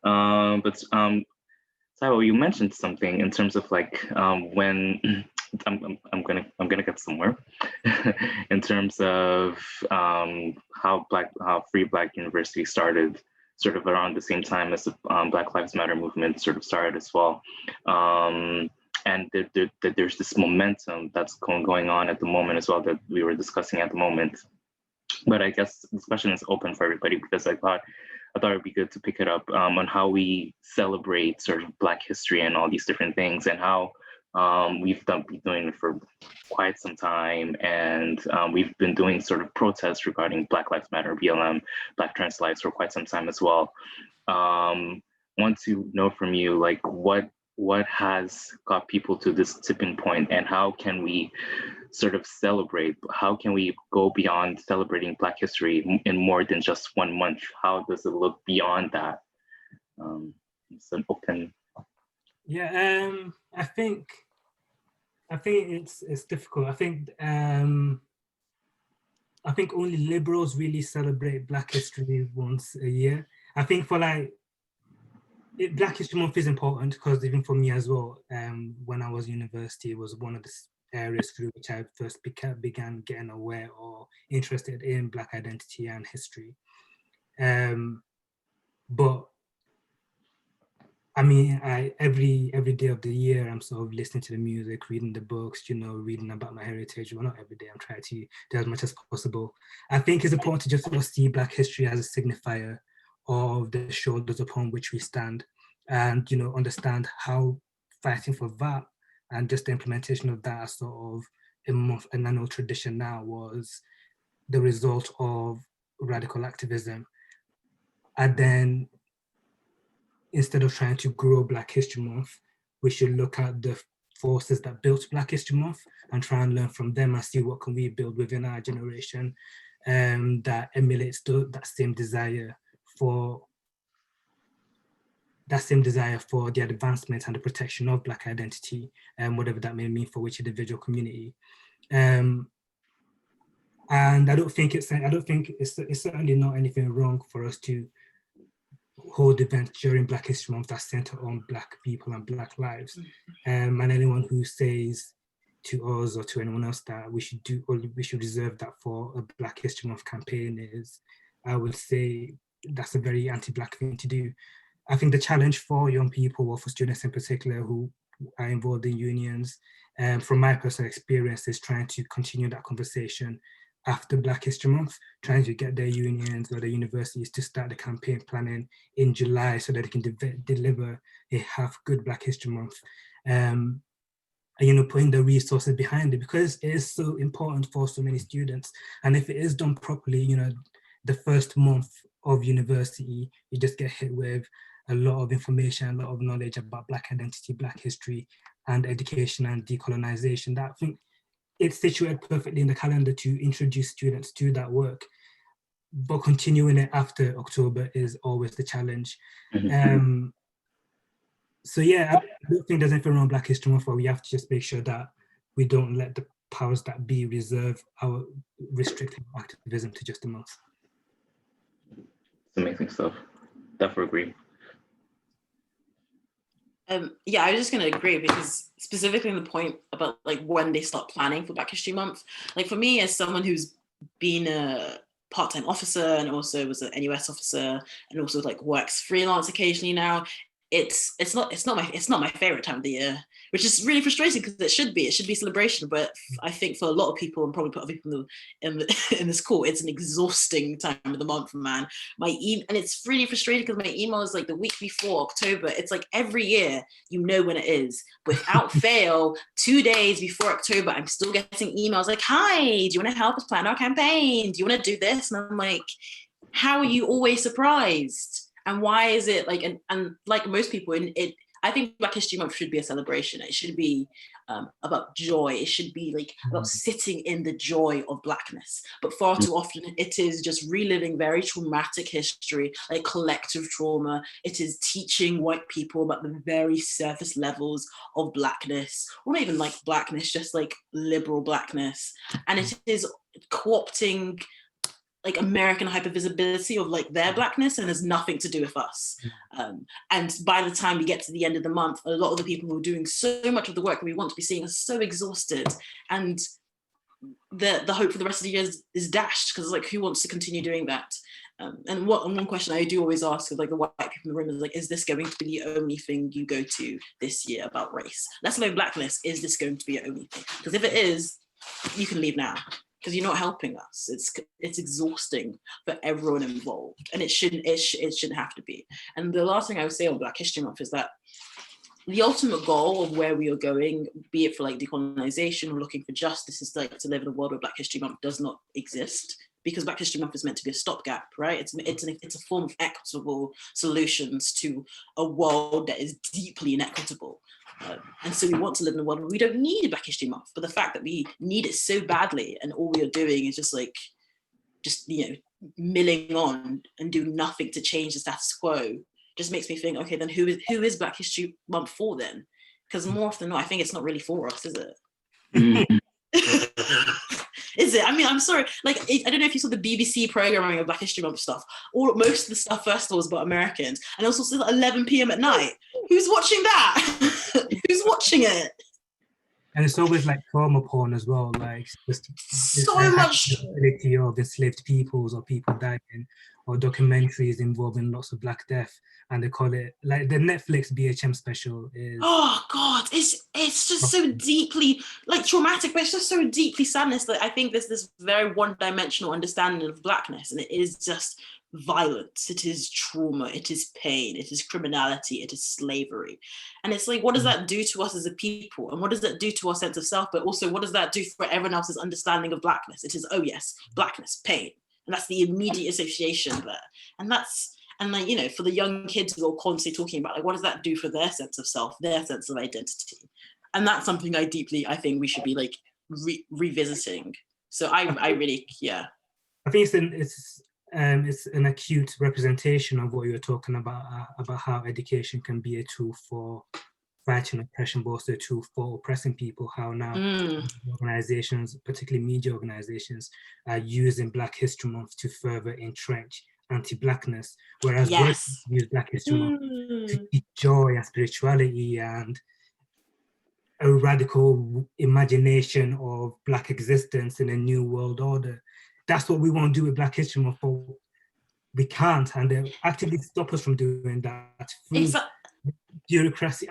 But Taiwo, you mentioned something in terms of like when I'm gonna get somewhere in terms of how Free Black University started, sort of around the same time as the Black Lives Matter movement sort of started as well. And there's this momentum that's going on at the moment as well that we were discussing at the moment. But I guess the discussion is open for everybody, because I thought it'd be good to pick it up on how we celebrate sort of Black history and all these different things, and how we've been doing it for quite some time, and we've been doing sort of protests regarding Black Lives Matter, BLM, Black trans lives for quite some time as well. Want to know from you, like, what has got people to this tipping point, and how can we sort of celebrate? How can we go beyond celebrating Black history in more than just 1 month? How does it look beyond that? It's an open. Yeah, I think it's difficult. I think only liberals really celebrate Black History once a year. I think for Black History Month is important, because even for me as well, when I was in university, it was one of the areas through which I first began getting aware or interested in Black identity and history. But I mean, every day of the year, I'm sort of listening to the music, reading the books, reading about my heritage. Well, not every day, I'm trying to do as much as possible. I think it's important to just sort of see Black history as a signifier of the shoulders upon which we stand, and, understand how fighting for that and just the implementation of that as sort of an annual tradition now was the result of radical activism. And then, instead of trying to grow Black History Month, we should look at the forces that built Black History Month and try and learn from them and see what can we build within our generation that emulates that same desire for the advancement and the protection of Black identity, and whatever that may mean for which individual community. And I don't think it's certainly not anything wrong for us to hold events during Black History Month that center on Black people and Black lives. And anyone who says to us or to anyone else that we should reserve that for a Black History Month campaign is, I would say, that's a very anti-Black thing to do. I think the challenge for young people, or for students in particular who are involved in unions, from my personal experience, is trying to continue that conversation after Black History Month, trying to get their unions or their universities to start the campaign planning in July so that they can deliver a half-good Black History Month. And, putting the resources behind it, because it is so important for so many students. And if it is done properly, the first month of university, you just get hit with a lot of information, a lot of knowledge about Black identity, Black history, and education and decolonization. That I think it's situated perfectly in the calendar to introduce students to that work. but continuing it after October is always the challenge. So yeah, I don't think there's anything wrong with Black History Month, but we have to just make sure that we don't let the powers that be reserve our restrictive activism to just a month. It's amazing stuff. Definitely agree. Yeah, I was just going to agree, because specifically in the point about like when they start planning for Black History Month, like for me as someone who's been a part-time officer and also was an NUS officer and also like works freelance occasionally now, it's not my favorite time of the year, which is really frustrating because it should be celebration. But I think for a lot of people, and probably other people in this call, it's an exhausting time of the month, man. And it's really frustrating because my email is like the week before October. It's like every year, you know when it is. Without fail, 2 days before October, I'm still getting emails like, "Hi, do you want to help us plan our campaign? Do you want to do this?" And I'm like, how are you always surprised? And why is it like, and like most people, I think Black History Month should be a celebration. It should be about joy. It should be like about sitting in the joy of Blackness. But far too often, it is just reliving very traumatic history, like collective trauma. It is teaching white people about the very surface levels of Blackness, or not even like Blackness, just like liberal Blackness. And it is co-opting like American hypervisibility of like their Blackness, and there's nothing to do with us. And by the time we get to the end of the month, a lot of the people who are doing so much of the work we want to be seeing are so exhausted, and the hope for the rest of the year is dashed, because like, who wants to continue doing that? And one question I do always ask of like the white people in the room is like, is this going to be the only thing you go to this year about race? Let alone Blackness, is this going to be your only thing? Because if it is, you can leave now, because you're not helping us. It's exhausting for everyone involved, and it shouldn't have to be. And the last thing I would say on Black History Month is that the ultimate goal of where we are going, be it for like decolonization or looking for justice, is like to live in a world where Black History Month does not exist, because Black History Month is meant to be a stopgap, right? It's a form of equitable solutions to a world that is deeply inequitable. And so we want to live in a world where we don't need a Black History Month, but the fact that we need it so badly and all we are doing is just milling on and doing nothing to change the status quo just makes me think, okay, then who is Black History Month for then? Because more often than not, I think it's not really for us, is it? Is it? I mean, I'm sorry. Like, I don't know if you saw the BBC programming of Black History Month stuff. Most of the stuff, first of all, was about Americans, and also still at 11 p.m. at night. Who's watching that? Who's watching it? And it's always like trauma porn as well, like just so much of enslaved peoples or people dying, or documentaries involving lots of Black death, and they call it like the Netflix BHM special is. Oh God, it's just so deeply like traumatic, but it's just so deeply sadness that I think there's this very one-dimensional understanding of Blackness, and it is just violence, it is trauma, it is pain, it is criminality, it is slavery. And it's like, what does that do to us as a people? And what does that do to our sense of self? But also, what does that do for everyone else's understanding of Blackness? It is, oh yes, Blackness, pain. And that's the immediate association there. And like, you know, for the young kids who are constantly talking about, like, what does that do for their sense of self, their sense of identity? And that's something I think we should be like revisiting. So I really, yeah. I think it's an acute representation of what you're talking about how education can be a tool for fighting oppression, but also a tool for oppressing people, how now organizations, particularly media organizations, are using Black History Month to further entrench anti-Blackness, whereas workers use Black History Month to teach joy and spirituality and a radical imagination of Black existence in a new world order. That's what we want to do with Black History Month, but we can't, and they actively stop us from doing that through bureaucracy.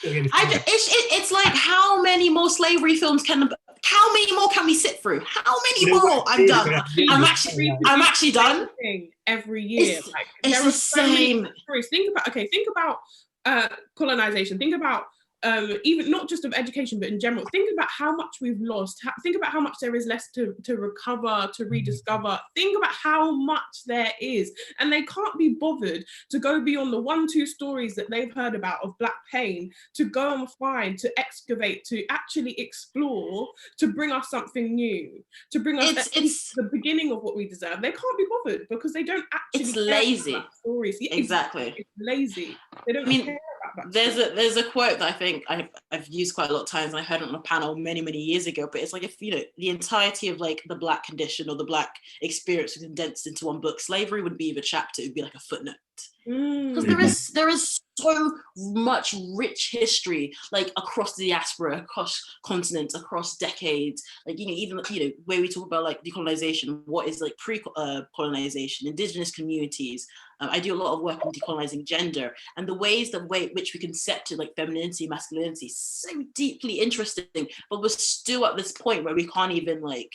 It's like, how many more slavery films how many more can we sit through? How many more? I'm done. I'm actually done. Every year, it's the same. Think about colonization. Think about even not just of education, but in general, think about how much we've lost. Think about how much there is left to recover, to rediscover. Think about how much there is. And they can't be bothered to go beyond the 1-2 stories that they've heard about of Black pain, to go and find, to excavate, to actually explore, to bring us something new, to bring us the beginning of what we deserve. They can't be bothered because they don't actually It's care lazy. about stories. Yeah, exactly. It's lazy. They don't care. There's a quote that I think I've used quite a lot of times, and I heard it on a panel many years ago, but it's like, if the entirety of like the Black condition or the Black experience was condensed into one book, slavery wouldn't be a chapter, it would be like a footnote. Because there is so much rich history, like across the diaspora, across continents, across decades. Like, even where we talk about like decolonization, what is like pre-colonization, indigenous communities. I do a lot of work on decolonizing gender, and the ways which we concepted like femininity, masculinity, so deeply interesting. But we're still at this point where we can't even like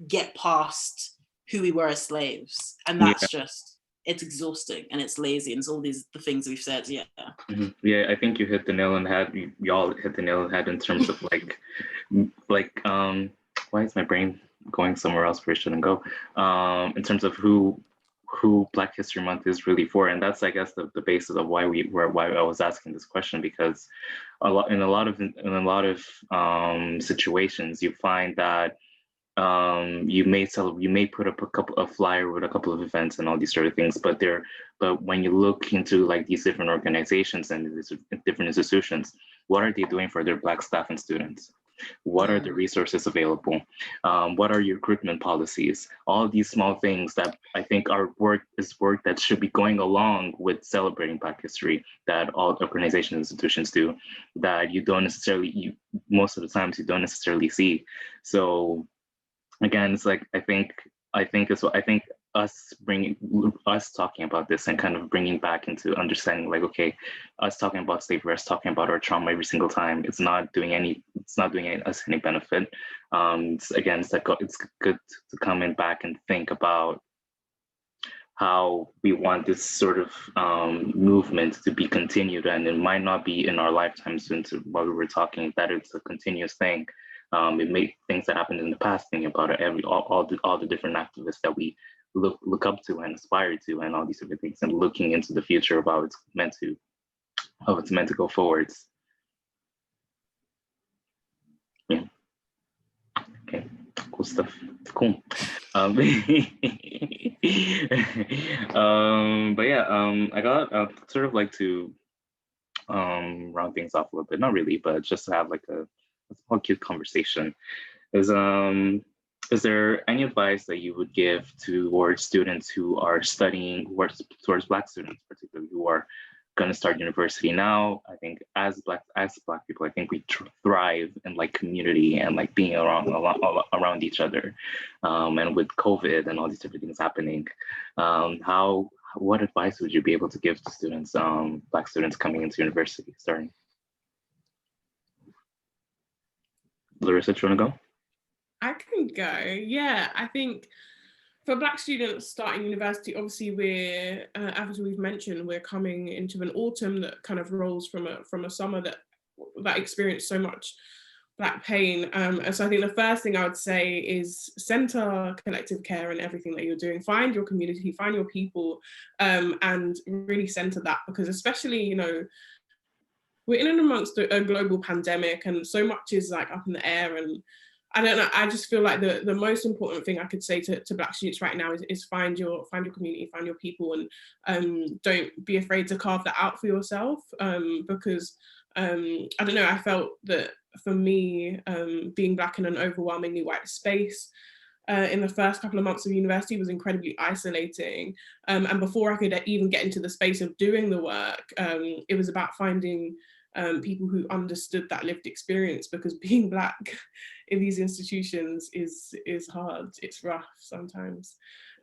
get past who we were as slaves, and that's just. It's exhausting and it's lazy and it's all the things we've said. Yeah. Yeah, I think you hit the nail on the head. Y'all hit the nail on the head in terms of why is my brain going somewhere else where it shouldn't go? In terms of who Black History Month is really for, and that's, I guess, the basis of why I was asking this question, because in a lot of situations you find that you may put up a flyer with a couple of events and all these sort of things, but when you look into like these different organizations and these different institutions, what are they doing for their Black staff and students? What are the resources available? What are your recruitment policies? All these small things that I think are work that should be going along with celebrating Black history, that all organizations and institutions do, that most of the times you don't necessarily see. So again, it's like I think us talking about this and kind of bringing back into understanding, like, okay, us talking about slavery, us talking about our trauma every single time, it's not doing us any benefit. It's good to come in back and think about how we want this sort of movement to be continued, and it might not be in our lifetimes. Into what we were talking, that it's a continuous thing. It made things that happened in the past, thinking about it, all the different activists that we look up to and aspire to, and all these different things, and looking into the future of how it's meant to go forwards. Yeah. Okay. Cool stuff. Cool. But yeah, I'd sort of like to round things off a little bit. Not really, but just to have like a small cute conversation. Is there any advice that you would give towards students who are studying, towards Black students, particularly who are going to start university now? I think as Black people, I think we thrive in like community and like being around each other. And with COVID and all these different things happening, what advice would you be able to give to students, Black students coming into university starting? Larissa, do you want to go? I can go. Yeah, I think for Black students starting university, obviously we're, as we've mentioned, we're coming into an autumn that kind of rolls from a summer that experienced so much Black pain. And so I think the first thing I would say is center collective care in everything that you're doing. Find your community, find your people, and really center that, because especially, we're in and amongst a global pandemic, and so much is like up in the air, and I don't know, I just feel like the most important thing I could say to Black students right now is find your community, find your people, and don't be afraid to carve that out for yourself, because I don't know, I felt that for me, being Black in an overwhelmingly white space, in the first couple of months of university was incredibly isolating. And before I could even get into the space of doing the work, it was about finding people who understood that lived experience, because being Black in these institutions is hard, it's rough sometimes.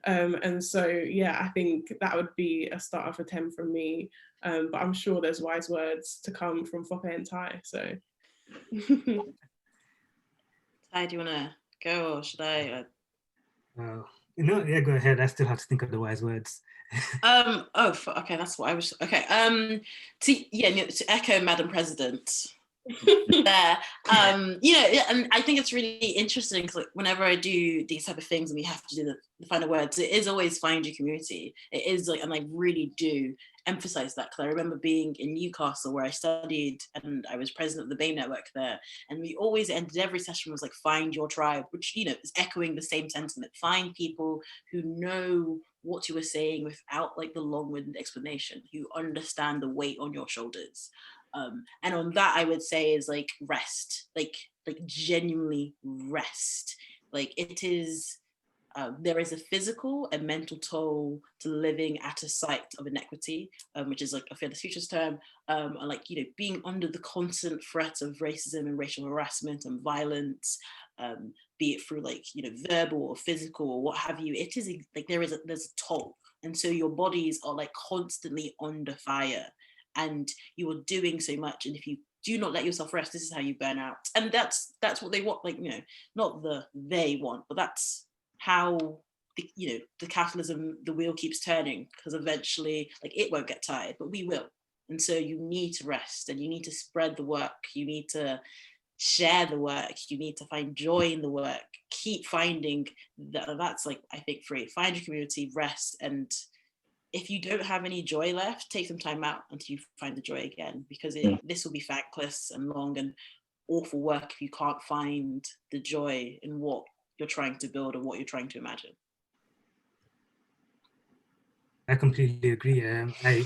And so, yeah, I think that would be a start of a 10 from me, but I'm sure there's wise words to come from Fope and Tai, so. Tai, do you want to go, or should I? Yeah, go ahead. I still have to think of the wise words. Okay, that's what I was. Okay, to echo Madam President, there. You know, and I think it's really interesting because like, whenever I do these type of things and we have to do the final words, it is always find your community. It is like, and I really do emphasize that because I remember being in Newcastle where I studied and I was president of the Bay Network there, and we always ended every session was like find your tribe, which, you know, is echoing the same sentiment. Find people who know what you were saying without like the long-winded explanation, who understand the weight on your shoulders. And on that, I would say is like rest, like genuinely rest. Like it is, there is a physical and mental toll to living at a site of inequity, which is like a Fearless Futures term, and like, you know, being under the constant threat of racism and racial harassment and violence, be it through like, you know, verbal or physical or what have you. It is like there's a toll, and so your bodies are like constantly under fire. And you are doing so much, and if you do not let yourself rest, this is how you burn out. And that's what they want, like, you know, not they want, but that's how the capitalism, the wheel keeps turning, because eventually like it won't get tired, but we will. And so you need to rest, and you need to spread the work, you need to share the work, you need to find joy in the work, keep finding that's like, I think, free. Find your community, rest, and if you don't have any joy left, take some time out until you find the joy again, because this will be thankless and long and awful work if you can't find the joy in what you're trying to build or what you're trying to imagine. I completely agree. I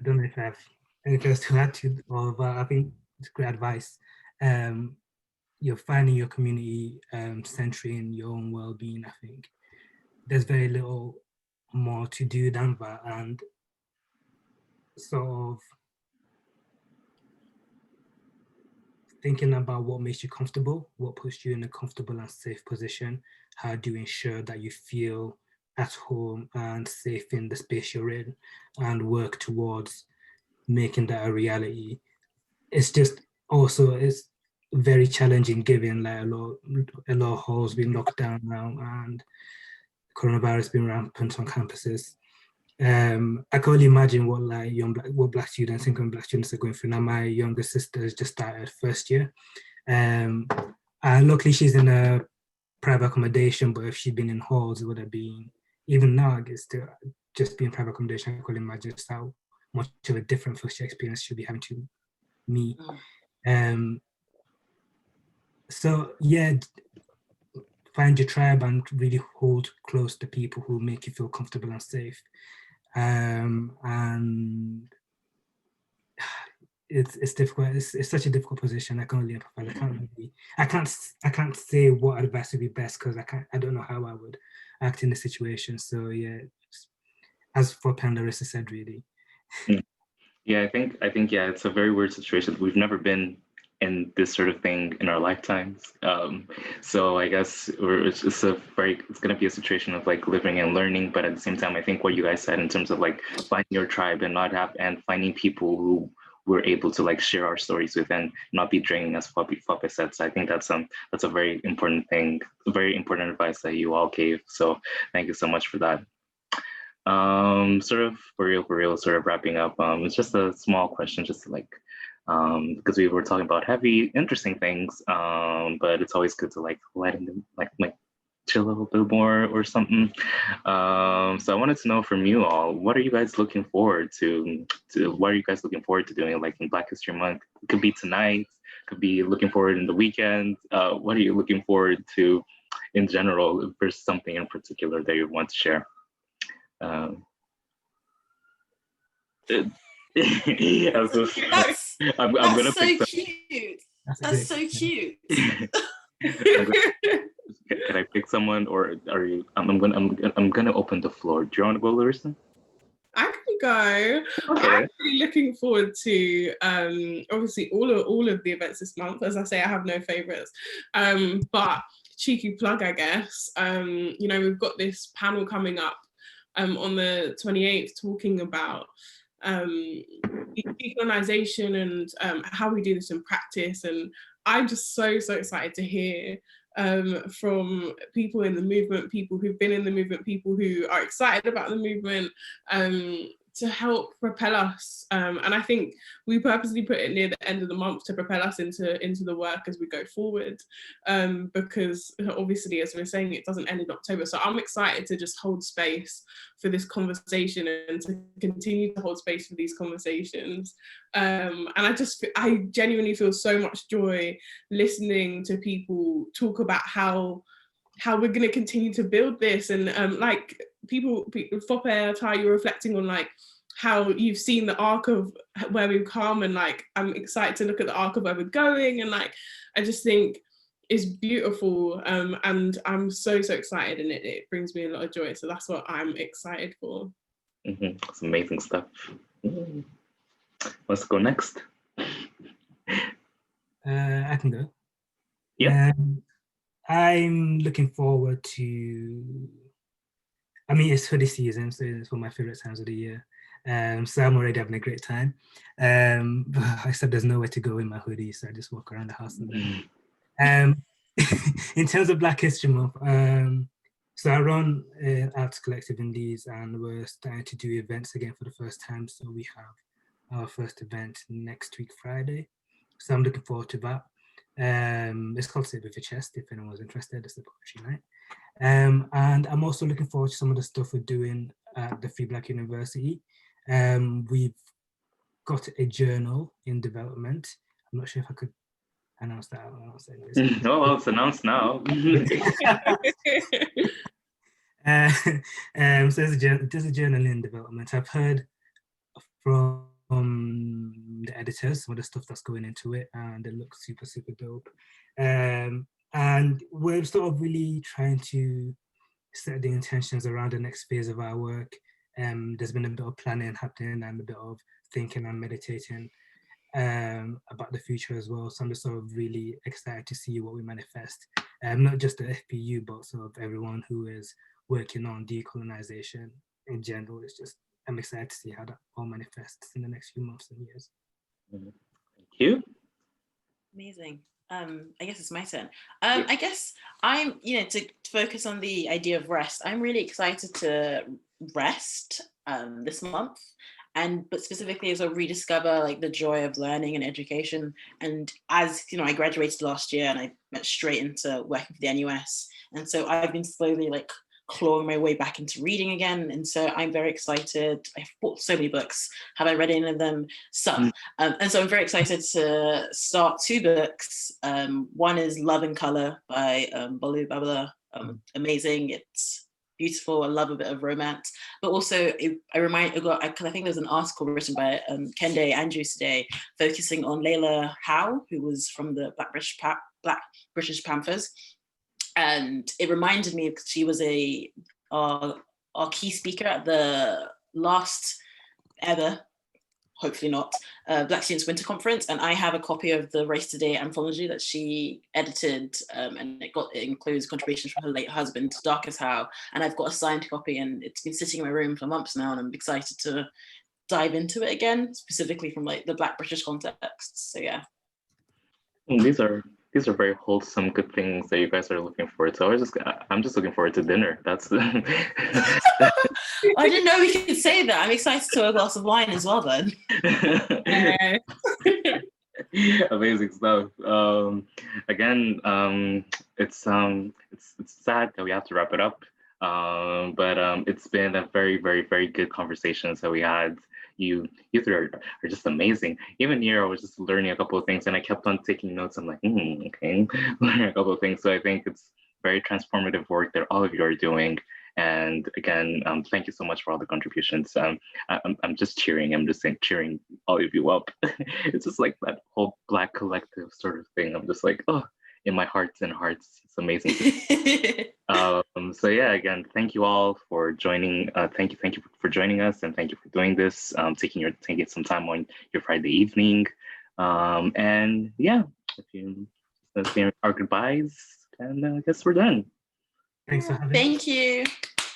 don't know if I have anything else to add to, but I think it's great advice. You're finding your community, centering your own well-being. I think there's very little more to do than that, and sort of thinking about what makes you comfortable, what puts you in a comfortable and safe position. How do you ensure that you feel at home and safe in the space you're in, and work towards making that a reality. It's just also, it's very challenging given like a lot of halls being locked down now and coronavirus being rampant on campuses. I can only imagine what like what Black students, income Black students are going through now. My younger sister has just started first year. And luckily she's in a private accommodation, but if she'd been in halls, it would have been, even now I guess, to just being private accommodation, I could imagine just how much of a different first year experience she'll be having to meet. So yeah, find your tribe and really hold close to people who make you feel comfortable and safe. And it's difficult. It's such a difficult position. I can only empathize. I can't say what advice would be best because I don't know how I would act in the situation. So yeah, as Fope and Larissa said, really. Yeah, I think yeah, it's a very weird situation. We've never been in this sort of thing in our lifetimes. So I guess it's going to be a situation of like living and learning, but at the same time, I think what you guys said in terms of like finding your tribe and finding people who we're able to like share our stories with and not be draining, as Fope said. So I think that's a very important thing, very important advice that you all gave. So thank you so much for that. Sort of for real, sort of wrapping up. It's just a small question, just to like, because we were talking about heavy, interesting things, but it's always good to like let them like chill a little bit more or something. So I wanted to know from you all, what are you guys looking forward to? What are you guys looking forward to doing, like in Black History Month? It could be tonight, could be looking forward in the weekend. What are you looking forward to in general, if there's something in particular that you want to share? I'm gonna so cute. That's so cute. Can I pick someone, or are you? I'm gonna open the floor. Do you want to go, Larissa? I can go. Okay. I'm really looking forward to obviously all of the events this month. As I say, I have no favorites, but cheeky plug, I guess. You know, we've got this panel coming up on the 28th talking about decolonization and how we do this in practice. And I'm just so excited to hear from people in the movement, people who've been in the movement, people who are excited about the movement, to help propel us. And I think we purposely put it near the end of the month to propel us into the work as we go forward, because obviously, as we're saying, it doesn't end in October. So I'm excited to just hold space for this conversation and to continue to hold space for these conversations. And I genuinely feel so much joy listening to people talk about how we're going to continue to build this, and like people Fope, Tai, you're reflecting on like how you've seen the arc of where we've come, and like I'm excited to look at the arc of where we're going, and like I just think it's beautiful, and I'm so excited, and it brings me a lot of joy. So that's what I'm excited for. It's amazing stuff. Let's go next. I can go. Yeah. I'm looking forward to, I mean, it's hoodie season, so it's one of my favorite times of the year. So I'm already having a great time. Except there's nowhere to go in my hoodie, so I just walk around the house. In terms of Black History Month, so I run Arts Collective in Leeds, and we're starting to do events again for the first time. So we have our first event next week, Friday. So I'm looking forward to that. It's called Sit With Your Chest, if anyone's interested. It's a poetry night. And I'm also looking forward to some of the stuff we're doing at the Free Black University. We've got a journal in development. I'm not sure if I could announce that. Oh, well, it's announced now. So there's a journal in development. I've heard from the editors some of the stuff that's going into it, and it looks super dope. And we're sort of really trying to set the intentions around the next phase of our work. There's been a bit of planning happening and a bit of thinking and meditating about the future as well. So I'm just sort of really excited to see what we manifest. Not just the FPU, but sort of everyone who is working on decolonization in general. It's just, I'm excited to see how that all manifests in the next few months and years. Thank you. Amazing. I guess it's my turn. I guess I'm, to focus on the idea of rest, I'm really excited to rest this month, but specifically as I rediscover like the joy of learning and education. And as I graduated last year and I went straight into working for the NUS, and so I've been slowly like clawing my way back into reading again, and so I'm very excited. I've bought so many books. Have I read any of them? Some. And so I'm very excited to start 2 books. One is Love in Color by Bolu Babala. Amazing. It's beautiful. I love a bit of romance, but also I think there's an article written by Kende Andrews today focusing on Layla Howe, who was from the Black British Panthers. And it reminded me because she was our key speaker at the last ever, hopefully not, Black Students Winter Conference. And I have a copy of the Race Today anthology that she edited, and it includes contributions from her late husband, Darkest Howe. And I've got a signed copy, and it's been sitting in my room for months now, and I'm excited to dive into it again, specifically from like the Black British context. So yeah. These are very wholesome, good things that you guys are looking forward to. I'm just looking forward to dinner. That's I didn't know we could say that. I'm excited to a glass of wine as well then. Amazing stuff. Again, it's sad that we have to wrap it up. But it's been a very good conversation that we had. You three are just amazing. Even here, I was just learning a couple of things, and I kept on taking notes. I'm like, okay, learning a couple of things. So I think it's very transformative work that all of you are doing. And again, thank you so much for all the contributions. I'm just cheering. I'm just saying, cheering all of you up. It's just like that whole Black collective sort of thing. I'm just like, oh, in my hearts and hearts. It's amazing. So yeah, again, thank you all for joining. Thank you for joining us, and thank you for doing this, taking some time on your Friday evening. And yeah, let's say our goodbyes, and I guess we're done. Thanks for having us. Thank you.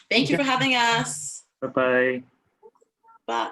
Thank you for having us. Bye-bye. Bye.